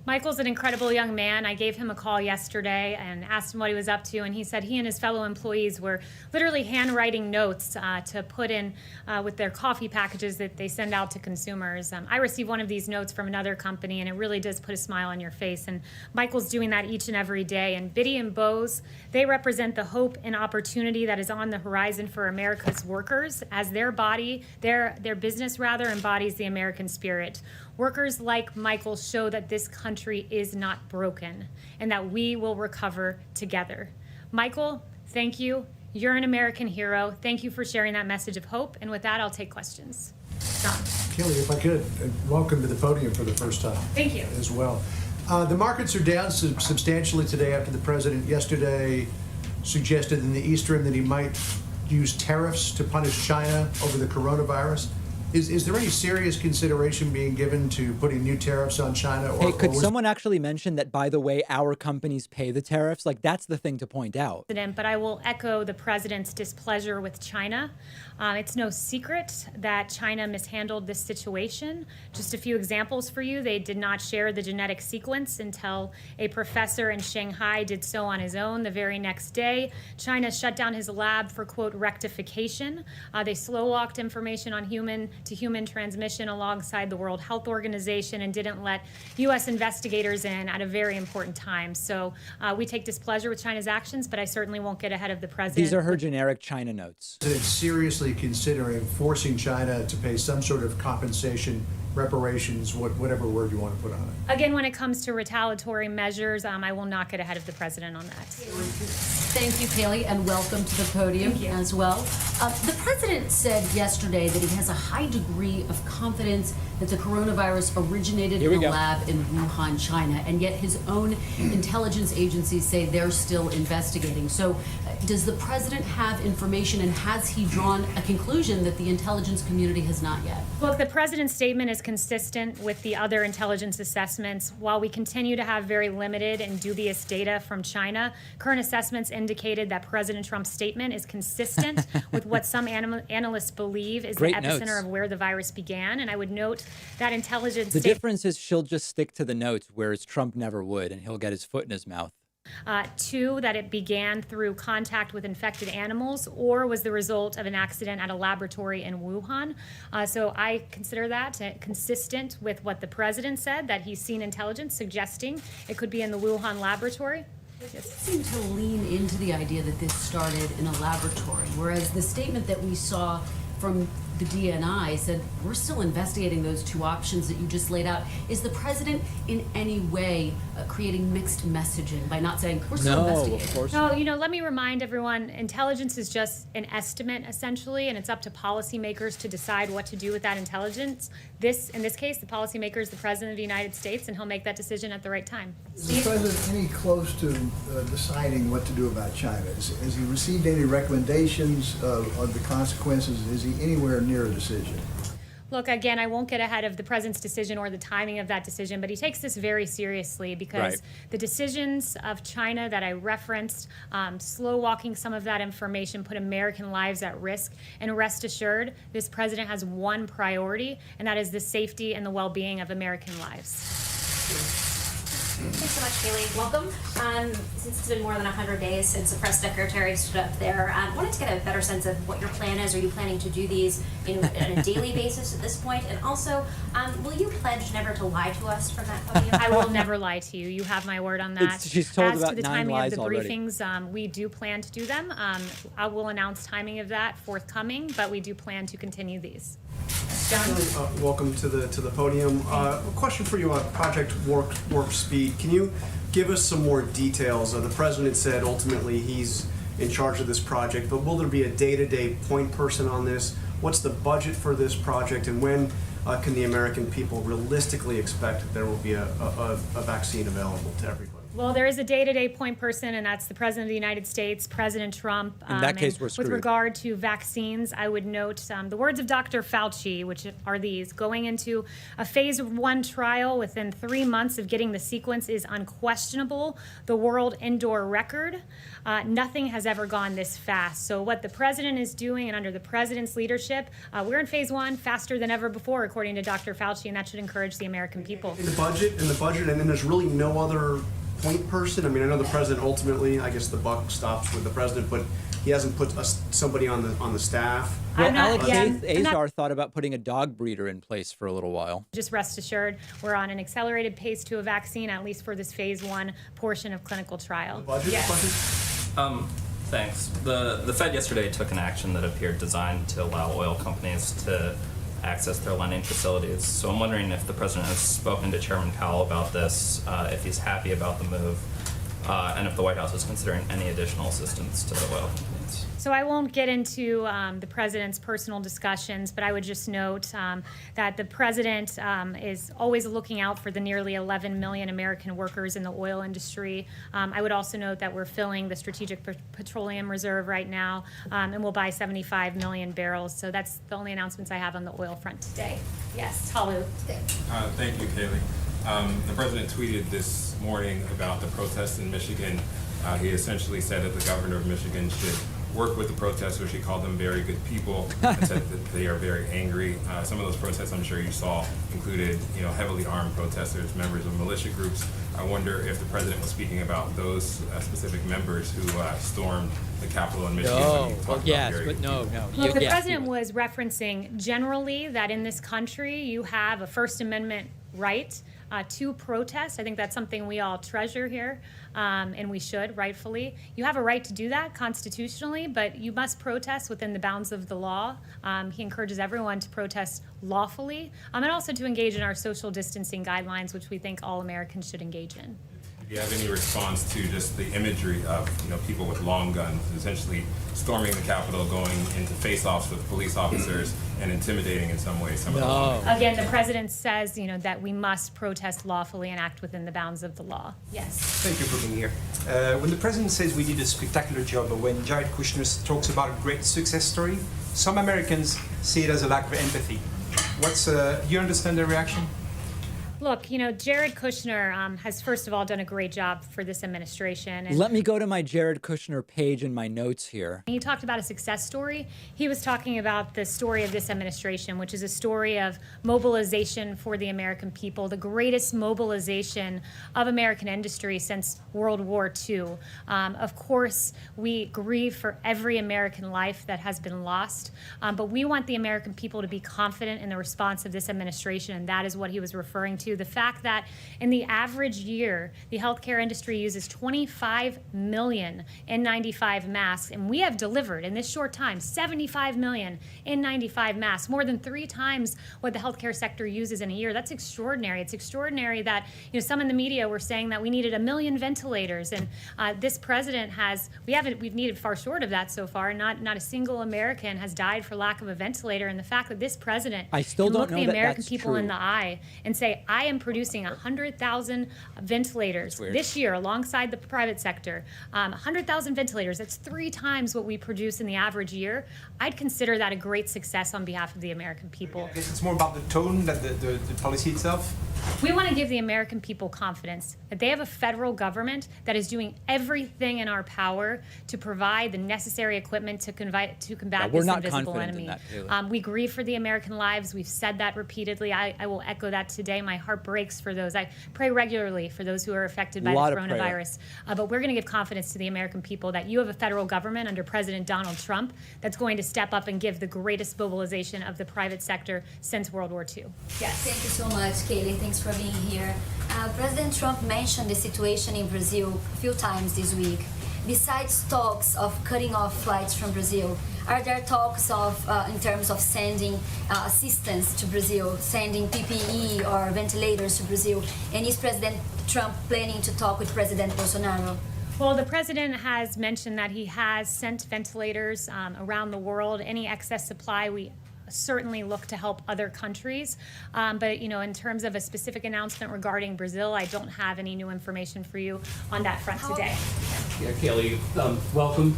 Michael's an incredible young man. I gave him a call yesterday and asked him what he was up to, and he said he and his fellow employees were literally handwriting notes to put in with their coffee packages that they send out to consumers. I received one of these notes from another company, and it really does put a smile on your face, and Michael's doing that each and every day. And Biddy and Bose, they represent the hope and opportunity that is on the horizon for America's workers, as their business embodies the American spirit. Workers like Michael show that this country is not broken and that we will recover together. Michael, thank you. You're an American hero. Thank you for sharing that message of hope. And with that, I'll take questions. John. Kayleigh, if I could, welcome to the podium for the first time. Thank you. As well. The markets are down substantially today after the president yesterday suggested in the East Room that he might use tariffs to punish China over the coronavirus. Is there any serious consideration being given to putting new tariffs on China? Hey, could someone actually mention that, by the way, our companies pay the tariffs? Like, that's the thing to point out. But I will echo the president's displeasure with China. It's no secret that China mishandled this situation. Just a few examples for you. They did not share the genetic sequence until a professor in Shanghai did so on his own the very next day. China shut down his lab for, quote, rectification. They slow-walked information on human-to-human transmission alongside the World Health Organization and didn't let U.S. investigators in at a very important time. So we take displeasure with China's actions, but I certainly won't get ahead of the president. These are her generic China notes. Seriously considering forcing China to pay some sort of compensation, reparations, whatever word you want to put on it? Again, when it comes to retaliatory measures, I will not get ahead of the president on that. Thank you, Kayleigh, and welcome to the podium as well. The president said yesterday that he has a high degree of confidence that the coronavirus originated in a lab in Wuhan, China, and yet his own intelligence agencies say they're still investigating. So does the president have information, and has he drawn a conclusion that the intelligence community has not yet? Look, the president's statement is consistent with the other intelligence assessments. While we continue to have very limited and dubious data from China, current assessments indicated that President Trump's statement is consistent with what some analysts believe is Great the epicenter notes. of where the virus began. And I would note that intelligence The difference is she'll just stick to the notes, whereas Trump never would, and he'll get his foot in his mouth. Two, that it began through contact with infected animals or was the result of an accident at a laboratory in Wuhan. So I consider that consistent with what the president said, that he's seen intelligence suggesting it could be in the Wuhan laboratory. Yes. Seem to lean into the idea that this started in a laboratory, whereas the statement that we saw from the DNI said we're still investigating those two options that you just laid out. Is the president in any way creating mixed messaging by not saying we're still investigating? No, of course. No, you know, let me remind everyone, intelligence is just an estimate essentially, and it's up to policymakers to decide what to do with that intelligence. In this case, the policymaker is the president of the United States, and he'll make that decision at the right time. Is the president any close to deciding what to do about China? Has he received any recommendations of the consequences? Is he anywhere near a decision? Look, again, I won't get ahead of the president's decision or the timing of that decision, but he takes this very seriously because the decisions of China that I referenced, slow walking some of that information, put American lives at risk. And rest assured, this president has one priority, and that is the safety and the well-being of American lives. Thanks so much, Kayleigh. Welcome. Since it's been more than 100 days since the press secretary stood up there, I wanted to get a better sense of what your plan is. Are you planning to do these on a daily basis at this point? And also, will you pledge never to lie to us from that podium? I will never lie to you. You have my word on that. She's told As about to the 9 timing lies of the already. briefings, we do plan to do them. I will announce timing of that forthcoming, but we do plan to continue these. John? Welcome to the podium. A question for you on Project Warp Speed. Can you give us some more details? The president said ultimately he's in charge of this project, but will there be a day-to-day point person on this? What's the budget for this project, and when can the American people realistically expect that there will be a vaccine available to everybody? Well, there is a day-to-day point person, and that's the President of the United States, President Trump. In that case, we're With screwed. regard to vaccines, I would note the words of Dr. Fauci, which are these: going into a phase 1 trial within 3 months of getting the sequence is unquestionable. The world indoor record. Nothing has ever gone this fast. So what the president is doing, and under the president's leadership, we're in phase 1 faster than ever before, according to Dr. Fauci, and that should encourage the American people. In the budget, and then there's really no other point person. I mean, I know the president ultimately, I guess the buck stops with the president, but he hasn't put somebody on the staff. Well, Alex I'm not- Azar thought about putting a dog breeder in place for a little while. Just rest assured, we're on an accelerated pace to a vaccine, at least for this phase 1 portion of clinical trial. Budget Yes. question? Thanks. The Fed yesterday took an action that appeared designed to allow oil companies to access their lending facilities. So I'm wondering if the president has spoken to Chairman Powell about this, if he's happy about the move, and if the White House is considering any additional assistance to the oil companies. So I won't get into the president's personal discussions, but I would just note that the president is always looking out for the nearly 11 million American workers in the oil industry. I would also note that we're filling the Strategic Petroleum Reserve right now, and we'll buy 75 million barrels. So that's the only announcements I have on the oil front today. Yes, Talu. Thank you, Kayleigh. The president tweeted this morning about the protests in Michigan. He essentially said that the governor of Michigan should work with the protesters. He called them very good people and said that they are very angry. Some of those protests, I'm sure you saw, included heavily armed protesters, members of militia groups. I wonder if the president was speaking about those specific members who stormed the Capitol in Michigan. No, when he talked well, about yes, very but good no, people. no. Look, the Yes, president he was referencing generally that in this country you have a First Amendment right to protest. I think that's something we all treasure here, and we should, rightfully. You have a right to do that constitutionally, but you must protest within the bounds of the law. He encourages everyone to protest lawfully, and also to engage in our social distancing guidelines, which we think all Americans should engage in. Do you have any response to just the imagery of people with long guns essentially storming the Capitol, going into face-offs with police officers and intimidating in some way some of the lawmakers? Again, the president says that we must protest lawfully and act within the bounds of the law. Yes. Thank you for being here. When the president says we did a spectacular job, or when Jared Kushner talks about a great success story, some Americans see it as a lack of empathy. Do you understand their reaction? Look, Jared Kushner has, first of all, done a great job for this administration. And let me go to my Jared Kushner page in my notes here. he talked about a success story. He was talking about the story of this administration, which is a story of mobilization for the American people, the greatest mobilization of American industry since World War II. Of course, we grieve for every American life that has been lost, but we want the American people to be confident in the response of this administration, and that is what he was referring to. The fact that in the average year, the healthcare industry uses 25 million N95 masks, and we have delivered in this short time 75 million N95 masks, more than 3 times what the healthcare sector uses in a year. That's extraordinary. It's extraordinary that some in the media were saying that we needed 1 million ventilators, and this president we've needed far short of that so far. Not a single American has died for lack of a ventilator, and the fact that this president I still can don't look know the that American that's people true. in the eye and say, I am producing 100,000 ventilators this year alongside the private sector. 100,000 ventilators, that's 3 times what we produce in the average year. I'd consider that a great success on behalf of the American people. I guess it's more about the tone than the policy itself. We want to give the American people confidence that they have a federal government that is doing everything in our power to provide the necessary equipment to combat we're this not invisible confident enemy. in that, Kayleigh. We grieve for the American lives. We've said that repeatedly. I will echo that today. My heart breaks for those. I pray regularly for those who are affected by the coronavirus. But we're going to give confidence to the American people that you have a federal government under President Donald Trump that's going to step up and give the greatest mobilization of the private sector since World War II. Yes. Thank you so much, Kayleigh. Thanks for being here. President Trump mentioned the situation in Brazil a few times this week. Besides talks of cutting off flights from Brazil, are there talks of, in terms of sending assistance to Brazil, sending PPE or ventilators to Brazil? And is President Trump planning to talk with President Bolsonaro? Well, the president has mentioned that he has sent ventilators around the world. Any excess supply, we certainly look to help other countries. But, in terms of a specific announcement regarding Brazil, I don't have any new information for you on that front today. Yeah, Kayleigh, welcome.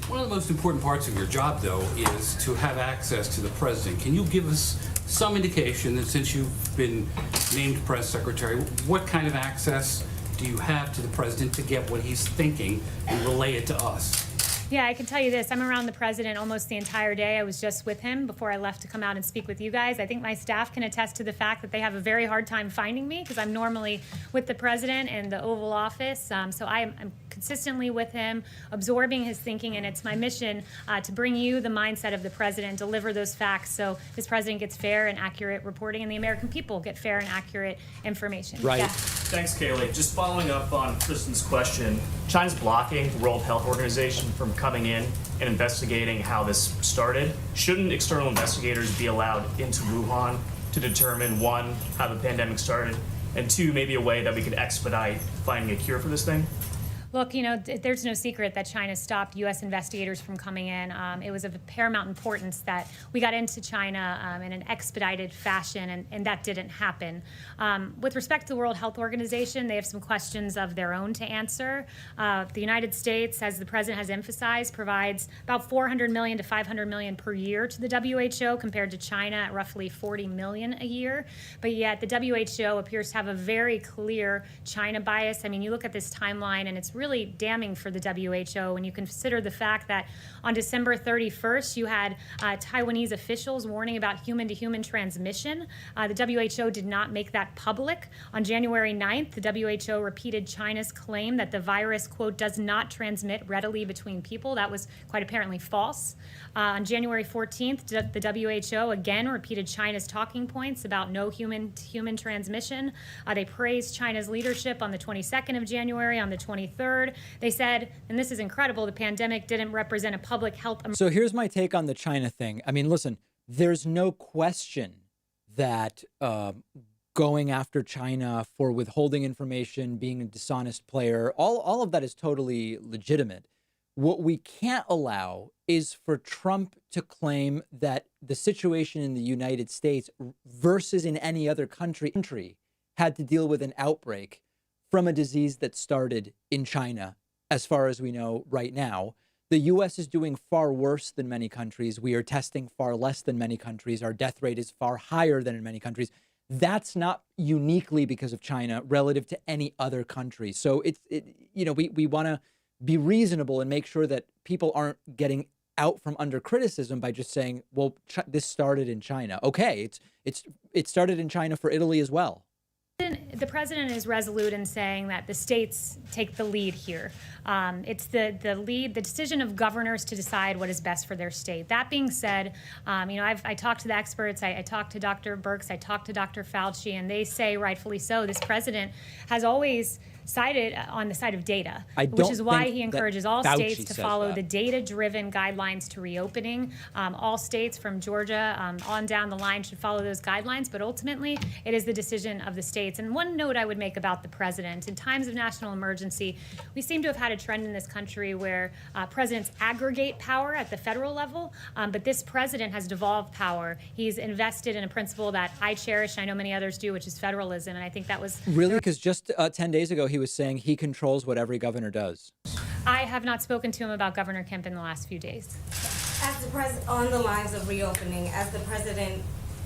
One of the most important parts of your job, though, is to have access to the president. Can you give us some indication that since you've been named press secretary, what kind of access do you have to the president to get what he's thinking and relay it to us? Yeah, I can tell you this. I'm around the president almost the entire day. I was just with him before I left to come out and speak with you guys. I think my staff can attest to the fact that they have a very hard time finding me because I'm normally with the president in the Oval Office. So I'm consistently with him, absorbing his thinking, and it's my mission to bring you the mindset of the president, deliver those facts so this president gets fair and accurate reporting and the American people get fair and accurate information. Right. Yeah. Thanks, Kayleigh. Just following up on Kristen's question, China's blocking the World Health Organization from coming in and investigating how this started. Shouldn't external investigators be allowed into Wuhan to determine, 1, how the pandemic started, and 2, maybe a way that we could expedite finding a cure for this thing? Look, there's no secret that China stopped U.S. investigators from coming in. It was of paramount importance that we got into China in an expedited fashion, and that didn't happen. With respect to the World Health Organization, they have some questions of their own to answer. The United States, as the president has emphasized, provides about $400 million to $500 million per year to the WHO, compared to China at roughly $40 million a year. But yet the WHO appears to have a very clear China bias. I mean, you look at this timeline, and it's really damning for the WHO when you consider the fact that on December 31st, you had Taiwanese officials warning about human-to-human transmission. The WHO did not make that public. On January 9th, the WHO repeated China's claim that the virus, quote, does not transmit readily between people. That was quite apparently false. On January 14th, the WHO again repeated China's talking points about no human-to-human transmission. They praised China's leadership on the 22nd of January. On the 23rd, they said, and this is incredible, the pandemic didn't represent a public health emergency. So here's my take on the China thing. I mean, listen, there's no question that going after China for withholding information, being a dishonest player, all of that is totally legitimate. What we can't allow is for Trump to claim that the situation in the United States versus in any other country had to deal with an outbreak from a disease that started in China, as far as we know right now. The U.S. is doing far worse than many countries. We are testing far less than many countries. Our death rate is far higher than in many countries. That's not uniquely because of China relative to any other country. So we want to be reasonable and make sure that people aren't getting out from under criticism by just saying, well, this started in China. Okay, it started in China for Italy as well. The president is resolute in saying that the states take the lead here. It's the decision of governors to decide what is best for their state. That being said, I talked to the experts. I talked to Dr. Birx. I talked to Dr. Fauci, and they say, rightfully so, this president has always sided on the side of data, which is why he encourages all states to follow the data-driven guidelines to reopening. All states from Georgia on down the line should follow those guidelines, but ultimately it is the decision of the states. And one note I would make about the president, in times of national emergency, we seem to have had a trend in this country where presidents aggregate power at the federal level, but this president has devolved power. He's invested in a principle that I cherish, and I know many others do, which is federalism, and I think that was... Really? Because just 10 days ago, he was saying he controls what every governor does. I have not spoken to him about Governor Kemp in the last few days. As the on the lines of reopening, as the president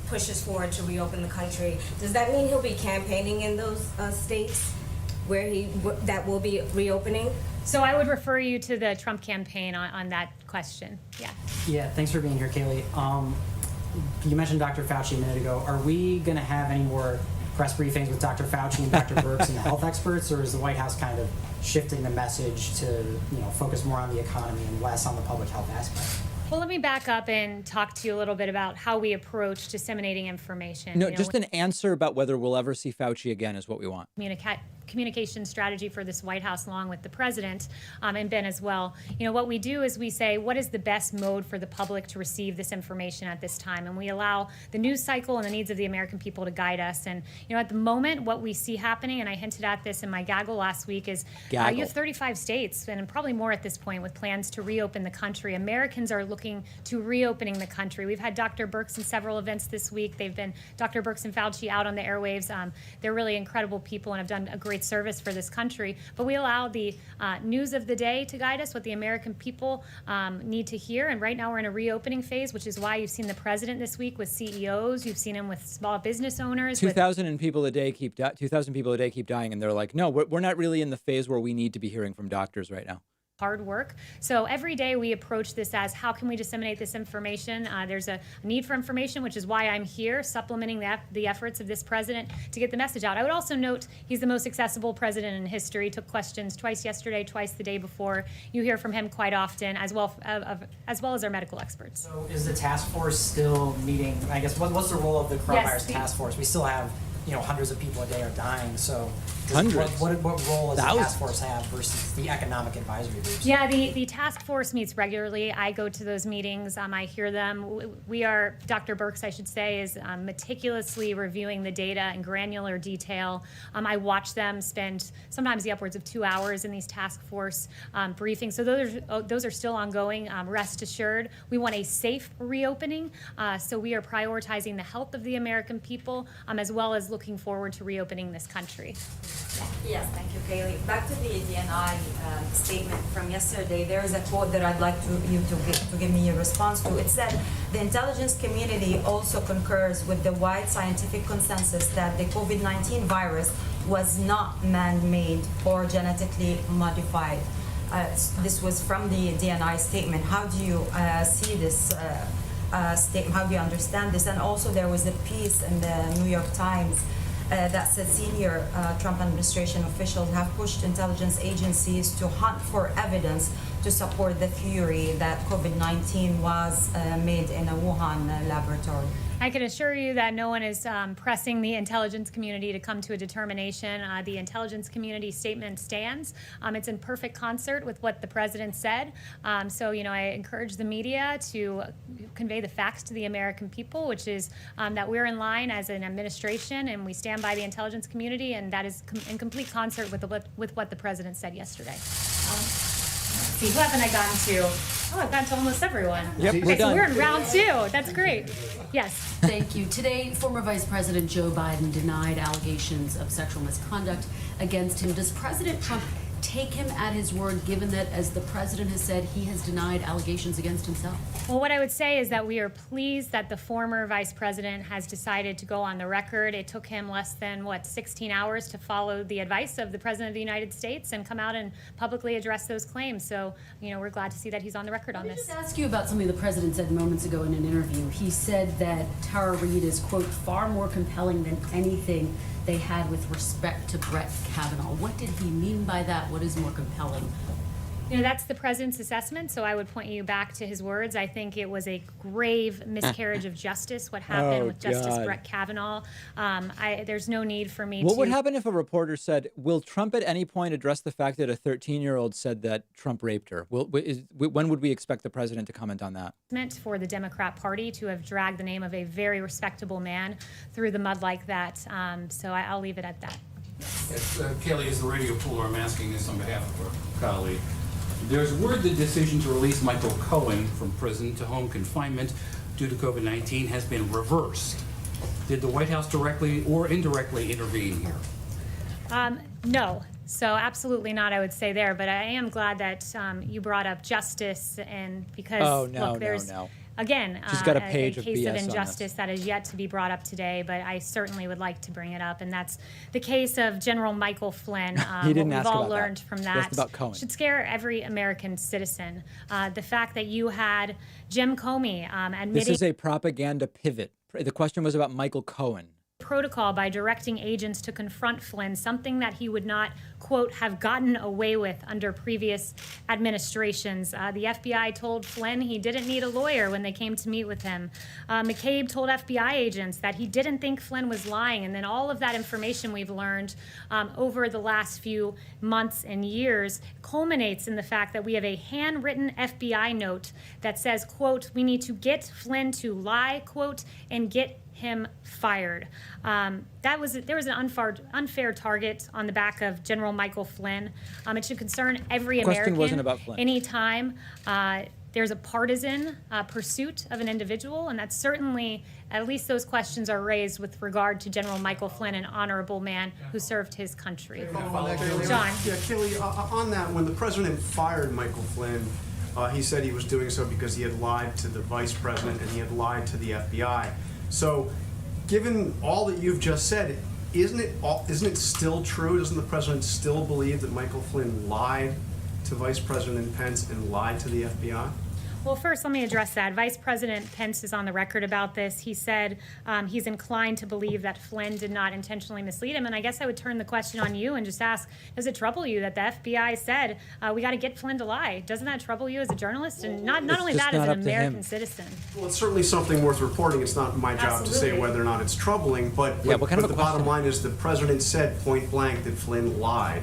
pushes forward to reopen the country, does that mean he'll be campaigning in those states where that will be reopening? So I would refer you to the Trump campaign on that question. Yeah. Yeah, thanks for being here, Kayleigh. You mentioned Dr. Fauci a minute ago. Are we going to have any more press briefings with Dr. Fauci and Dr. Birx and the health experts, or is the White House kind of shifting the message to focus more on the economy and less on the public health aspect? Well, let me back up and talk to you a little bit about how we approach disseminating information. No, just an answer about whether we'll ever see Fauci again is what we want. Communication strategy for this White House, along with the president and Ben as well. What we do is we say, what is the best mode for the public to receive this information at this time? And we allow the news cycle and the needs of the American people to guide us. And at the moment, what we see happening, and I hinted at this in my gaggle last week, is you have 35 states, and probably more at this point, with plans to reopen the country. Americans are looking to reopening the country. We've had Dr. Birx in several events this week. They've been Dr. Birx and Fauci out on the airwaves. They're really incredible people and have done a great service for this country, but we allow the news of the day to guide us, what the American people need to hear. And right now we're in a reopening phase, which is why you've seen the president this week with CEOs, you've seen him with small business owners. 2,000 people a day keep dying, and they're like, no, we're not really in the phase where we need to be hearing from doctors right now. Hard work. So every day we approach this as, how can we disseminate this information? There's a need for information, which is why I'm here supplementing the efforts of this president to get the message out. I would also note he's the most accessible president in history. Took questions twice yesterday, twice the day before. You hear from him quite often, as well as our medical experts. So is the task force still meeting? I guess what's the role of the coronavirus task force? We still have hundreds of people a day are dying. So what role does the task force have versus the economic advisory groups? Yeah, the task force meets regularly. I go to those meetings. I hear them. Dr. Birx, I should say, is meticulously reviewing the data in granular detail. I watch them spend sometimes the upwards of 2 hours in these task force briefings. So those are still ongoing. Rest assured, we want a safe reopening. So we are prioritizing the health of the American people, as well as looking forward to reopening this country. Yes, thank you, Kayleigh. Back to the DNI statement from yesterday, there is a quote that I'd like you to give me a response to. It said, the intelligence community also concurs with the wide scientific consensus that the COVID-19 virus was not man-made or genetically modified. This was from the DNI statement. How do you see this statement? How do you understand this? And also there was a piece in the New York Times that said senior Trump administration officials have pushed intelligence agencies to hunt for evidence to support the theory that COVID-19 was made in a Wuhan laboratory. I can assure you that no one is pressing the intelligence community to come to a determination. The intelligence community statement stands. It's in perfect concert with what the president said. So, I encourage the media to convey the facts to the American people, which is that we're in line as an administration and we stand by the intelligence community, and that is in complete concert with what the president said yesterday. Who haven't I gotten to? Oh, I've gotten to almost everyone. Yep, okay, we're done. So we're in round 2. That's great. Yes. Thank you. Today, former Vice President Joe Biden denied allegations of sexual misconduct against him. Does President Trump take him at his word, given that, as the president has said, he has denied allegations against himself? Well, what I would say is that we are pleased that the former vice president has decided to go on the record. It took him less than, 16 hours to follow the advice of the president of the United States and come out and publicly address those claims. So, we're glad to see that he's on the record on this. Let me just ask you about something the president said moments ago in an interview. He said that Tara Reade is, quote, far more compelling than anything they had with respect to Brett Kavanaugh. What did he mean by that? What is more compelling? That's the president's assessment, so I would point you back to his words. I think it was a grave miscarriage of justice, what happened with Justice Brett Kavanaugh. There's no need for me to... What would happen if a reporter said, will Trump at any point address the fact that a 13-year-old said that Trump raped her? When would we expect the president to comment on that? Meant for the Democrat Party to have dragged the name of a very respectable man through the mud like that. So I'll leave it at that. Yes, Kayleigh is the radio puller. I'm asking this on behalf of our colleague. There's word the decision to release Michael Cohen from prison to home confinement due to COVID-19 has been reversed. Did the White House directly or indirectly intervene here? No. So absolutely not, I would say there. But I am glad that you brought up justice, and because there's again She's got a case of injustice that is yet to be brought up today. But I certainly would like to bring it up, and that's the case of General Michael Flynn. He didn't what ask we've all about learned that. from He that asked about Cohen. should scare every American citizen. The fact that you had Jim Comey admitting This is a propaganda pivot. The question was about Michael Cohen. protocol by directing agents to confront Flynn, something that he would not, quote, have gotten away with under previous administrations. The FBI told Flynn he didn't need a lawyer when they came to meet with him. McCabe told FBI agents that he didn't think Flynn was lying. And then all of that information we've learned over the last few months and years culminates in the fact that we have a handwritten FBI note that says, quote, we need to get Flynn to lie, quote, and get him fired. There was an unfair target on the back of General Michael Flynn. It should concern every American. Wasn't about Flynn. Anytime there's a partisan pursuit of an individual, and that's certainly, at least those questions are raised with regard to General Michael Flynn, an honorable man who served his country. John. Yeah, Kayleigh, on that, when the president fired Michael Flynn, he said he was doing so because he had lied to the vice president and he had lied to the FBI. So, given all that you've just said, isn't it still true? Doesn't the president still believe that Michael Flynn lied to Vice President Pence and lied to the FBI? Well, first, let me address that. Vice President Pence is on the record about this. He said he's inclined to believe that Flynn did not intentionally mislead him. And I guess I would turn the question on you and just ask, does it trouble you that the FBI said, we got to get Flynn to lie? Doesn't that trouble you as a journalist? And not only that, as an American citizen. Well, it's certainly something worth reporting. It's not my job to say whether or not it's troubling. But the bottom line is the president said point blank that Flynn lied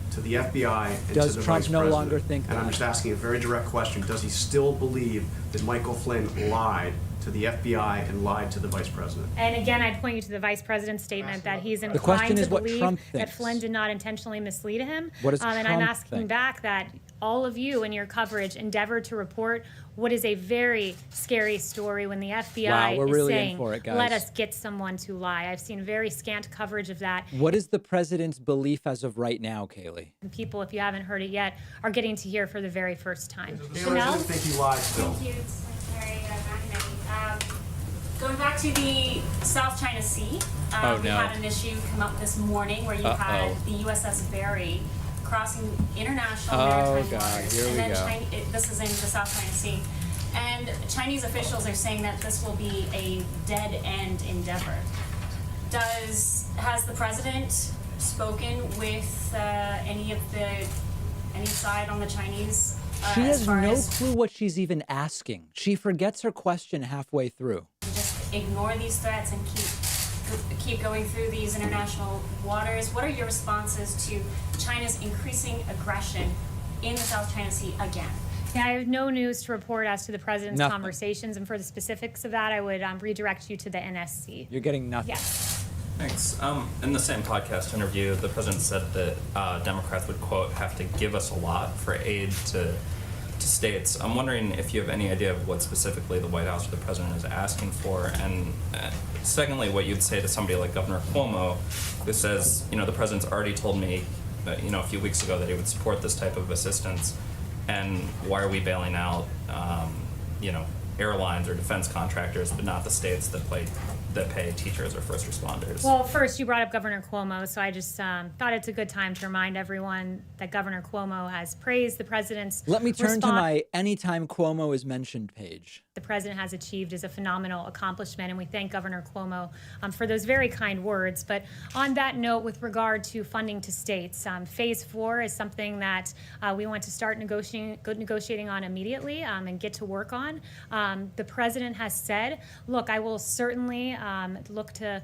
to the FBI and to the vice president. Does Trump no longer think that? And I'm just asking a very direct question. Does he still believe that Michael Flynn lied to the FBI and lied to the vice president? And again, I'd point you to the vice president's statement that he's inclined to believe that Flynn did not intentionally mislead him. What does and I'm asking back that all of you in your coverage endeavor to report what is a very scary story when the FBI is really saying, in for it, guys. let us get someone to lie. I've seen very scant coverage of that. What is the president's belief as of right now, Kayleigh? And people, if you haven't heard it yet, are getting to hear for the very first time. The president think he lied still? Thank you, Secretary McEnany. Going back to the South China Sea, we had an issue come up this morning where you had the USS Barry crossing international maritime waters. Here we go. This is in the South China Sea. And Chinese officials are saying that this will be a dead-end endeavor. Has the president spoken with any side on the Chinese? She has no clue what she's even asking. She forgets her question halfway through. Just ignore these threats and keep going through these international waters. What are your responses to China's increasing aggression in the South China Sea again? Yeah, I have no news to report as to the president's conversations, and for the specifics of that, I would redirect you to the NSC. You're getting nothing. Yes. Thanks. In the same podcast interview, the president said that Democrats would, quote, have to give us a lot for aid to states. I'm wondering if you have any idea of what specifically the White House or the president is asking for, and secondly, what you'd say to somebody like Governor Cuomo, who says, the president's already told me a few weeks ago that he would support this type of assistance. And why are we bailing out, airlines or defense contractors, but not the states that pay teachers or first responders? Well, first, you brought up Governor Cuomo, so I just thought it's a good time to remind everyone that Governor Cuomo has praised the president's Let me turn to response. my anytime Cuomo is mentioned page. The president has achieved is a phenomenal accomplishment, and we thank Governor Cuomo for those very kind words. But on that note, with regard to funding to states, phase 4 is something that we want to start negotiating on immediately and get to work on. The president has said, look, I will certainly look to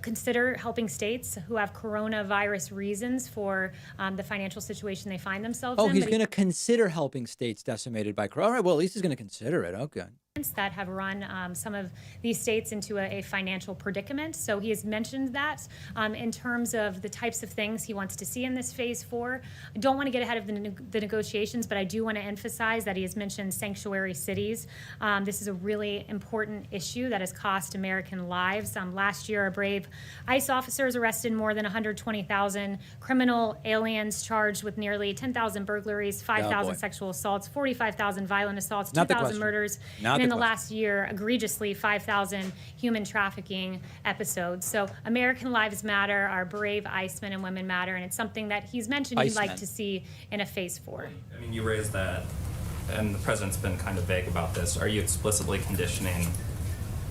consider helping states who have coronavirus reasons for the financial situation they find themselves in. Oh, he's But going to consider helping states decimated by corona. All right, well, at least he's going to consider it. Okay. that have run some of these states into a financial predicament. So he has mentioned that in terms of the types of things he wants to see in this phase 4. I don't want to get ahead of the negotiations, but I do want to emphasize that he has mentioned sanctuary cities. This is a really important issue that has cost American lives. Last year, our brave ICE officers arrested more than 120,000 criminal aliens charged with nearly 10,000 burglaries, 5,000 sexual assaults, 45,000 violent assaults, 2,000 murders. And in the last year, egregiously, 5,000 human trafficking episodes. So American lives matter, our brave ICE men and women matter, and it's something that he's mentioned he'd like to see in a phase 4. I mean, you raised that, and the president's been kind of vague about this. Are you explicitly conditioning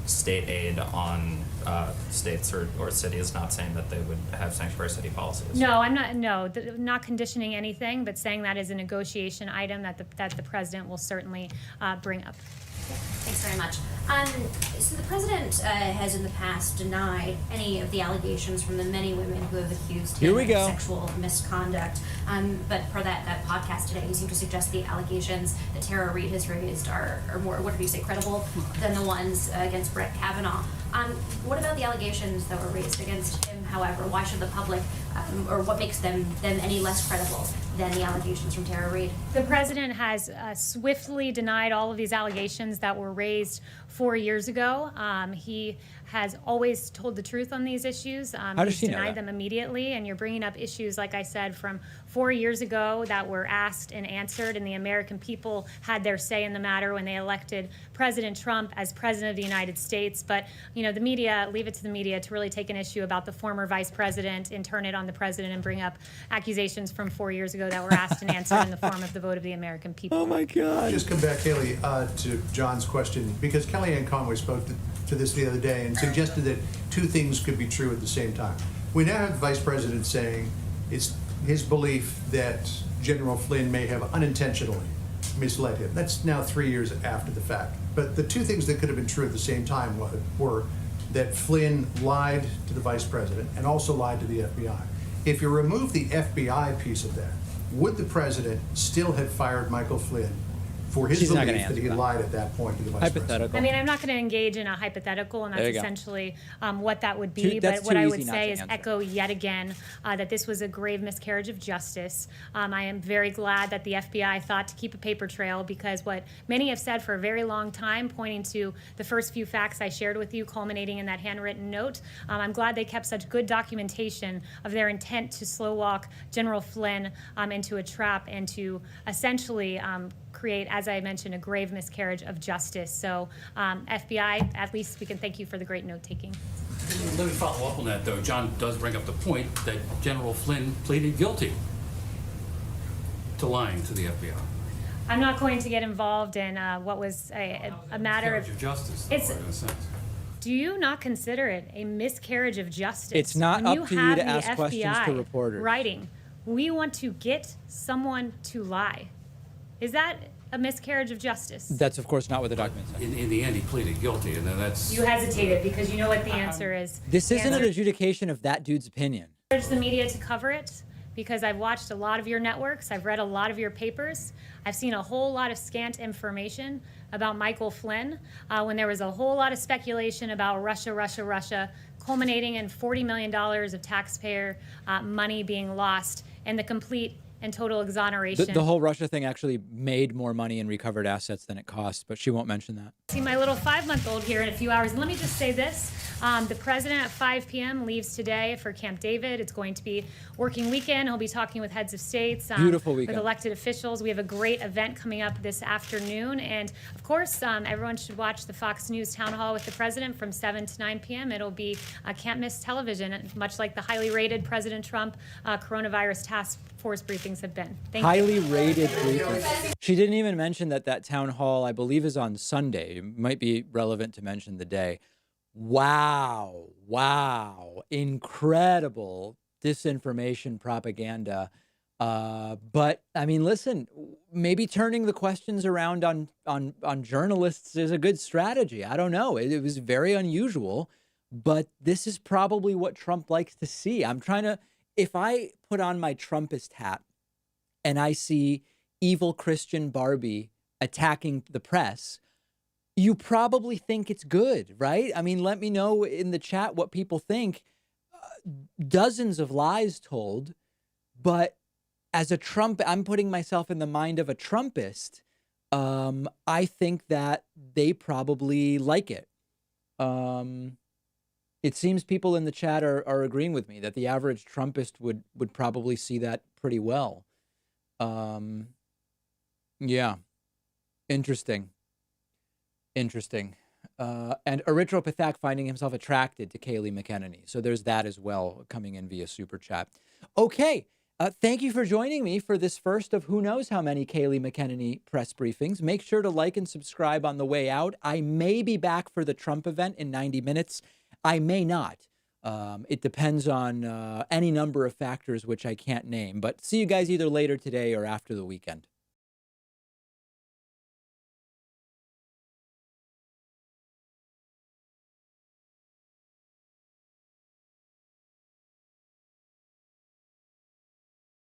state aid on states or cities not saying that they would have sanctuary city policies? No, I'm not. No, not conditioning anything, but saying that is a negotiation item that the president will certainly bring up. Thanks very much. So the president has in the past denied any of the allegations from the many women who have accused him of sexual misconduct. But for that podcast today, you seem to suggest the allegations that Tara Reid has raised are more, what did you say, credible than the ones against Brett Kavanaugh. What about the allegations that were raised against him, however? Why should the public, or what makes them any less credible than the allegations from Tara Reid? The president has swiftly denied all of these allegations that were raised 4 years ago. He has always told the truth on these issues. How does He's she know denied that? them immediately, and you're bringing up issues, like I said, from 4 years ago that were asked and answered, and the American people had their say in the matter when they elected President Trump as president of the United States. But, the media, leave it to the media to really take an issue about the former vice president and turn it on the president and bring up accusations from 4 years ago that were asked and answered in the form of the vote of the American people. Oh my God. Just come back, Kayleigh, to John's question, because Kellyanne Conway spoke to this the other day and suggested that two things could be true at the same time. We now have the vice president saying it's his belief that General Flynn may have unintentionally misled him. That's now 3 years after the fact. But the two things that could have been true at the same time were that Flynn lied to the vice president and also lied to the FBI. If you remove the FBI piece of that, would the president still have fired Michael Flynn for his belief that he lied at that point to the vice president? I mean, I'm not going to engage in a hypothetical, and There that's you go. essentially what that would be. But what I would say is echo yet again that this was a grave miscarriage of justice. I am very glad that the FBI thought to keep a paper trail, because what many have said for a very long time, pointing to the first few facts I shared with you, culminating in that handwritten note, I'm glad they kept such good documentation of their intent to slow walk General Flynn into a trap and to essentially create, as I mentioned, a grave miscarriage of justice. So FBI, at least we can thank you for the great note-taking. Let me follow up on that, though. John does bring up the point that General Flynn pleaded guilty to lying to the FBI. I'm not going to get involved in what was a matter of justice. It's. Do you not consider it a miscarriage of justice? It's not when up to you have to the ask questions FBI to reporters. writing, we want to get someone to lie. Is that a miscarriage of justice? That's, of course, not what the document says. In the end, he pleaded guilty, and then that's... You hesitated because you know what the answer is. This The isn't an answer- adjudication of that dude's opinion. I urge the media to cover it, because I've watched a lot of your networks, I've read a lot of your papers, I've seen a whole lot of scant information about Michael Flynn, when there was a whole lot of speculation about Russia, culminating in $40 million of taxpayer money being lost, and the complete and total exoneration. The whole Russia thing actually made more money in recovered assets than it cost, but she won't mention that. See my little 5-month-old here in a few hours. And let me just say this. The president at 5 p.m. leaves today for Camp David. It's going to be working weekend. He'll be talking with heads of states, Beautiful weekend. with elected officials. We have a great event coming up this afternoon. And of course, everyone should watch the Fox News town hall with the president from 7 to 9 p.m. It'll be can't miss television, much like the highly rated President Trump coronavirus task force briefings have been. Thank you. Highly rated briefings. She didn't even mention that town hall, I believe, is on Sunday. It might be relevant to mention the day. Wow. Incredible disinformation propaganda. But I mean, listen, maybe turning the questions around on journalists is a good strategy. I don't know. It was very unusual, but this is probably what Trump likes to see. If I put on my Trumpist hat and I see evil Christian Barbie attacking the press, you probably think it's good, right? I mean, let me know in the chat what people think. Dozens of lies told, but as a Trump, I'm putting myself in the mind of a Trumpist. I think that they probably like it. It seems people in the chat are agreeing with me that the average Trumpist would probably see that pretty well. Yeah. Interesting. And Erythropathak finding himself attracted to Kayleigh McEnany. So there's that as well coming in via Super Chat. Okay. Thank you for joining me for this first of who knows how many Kayleigh McEnany press briefings. Make sure to like and subscribe on the way out. I may be back for the Trump event in 90 minutes. I may not. It depends on any number of factors which I can't name. But see you guys either later today or after the weekend.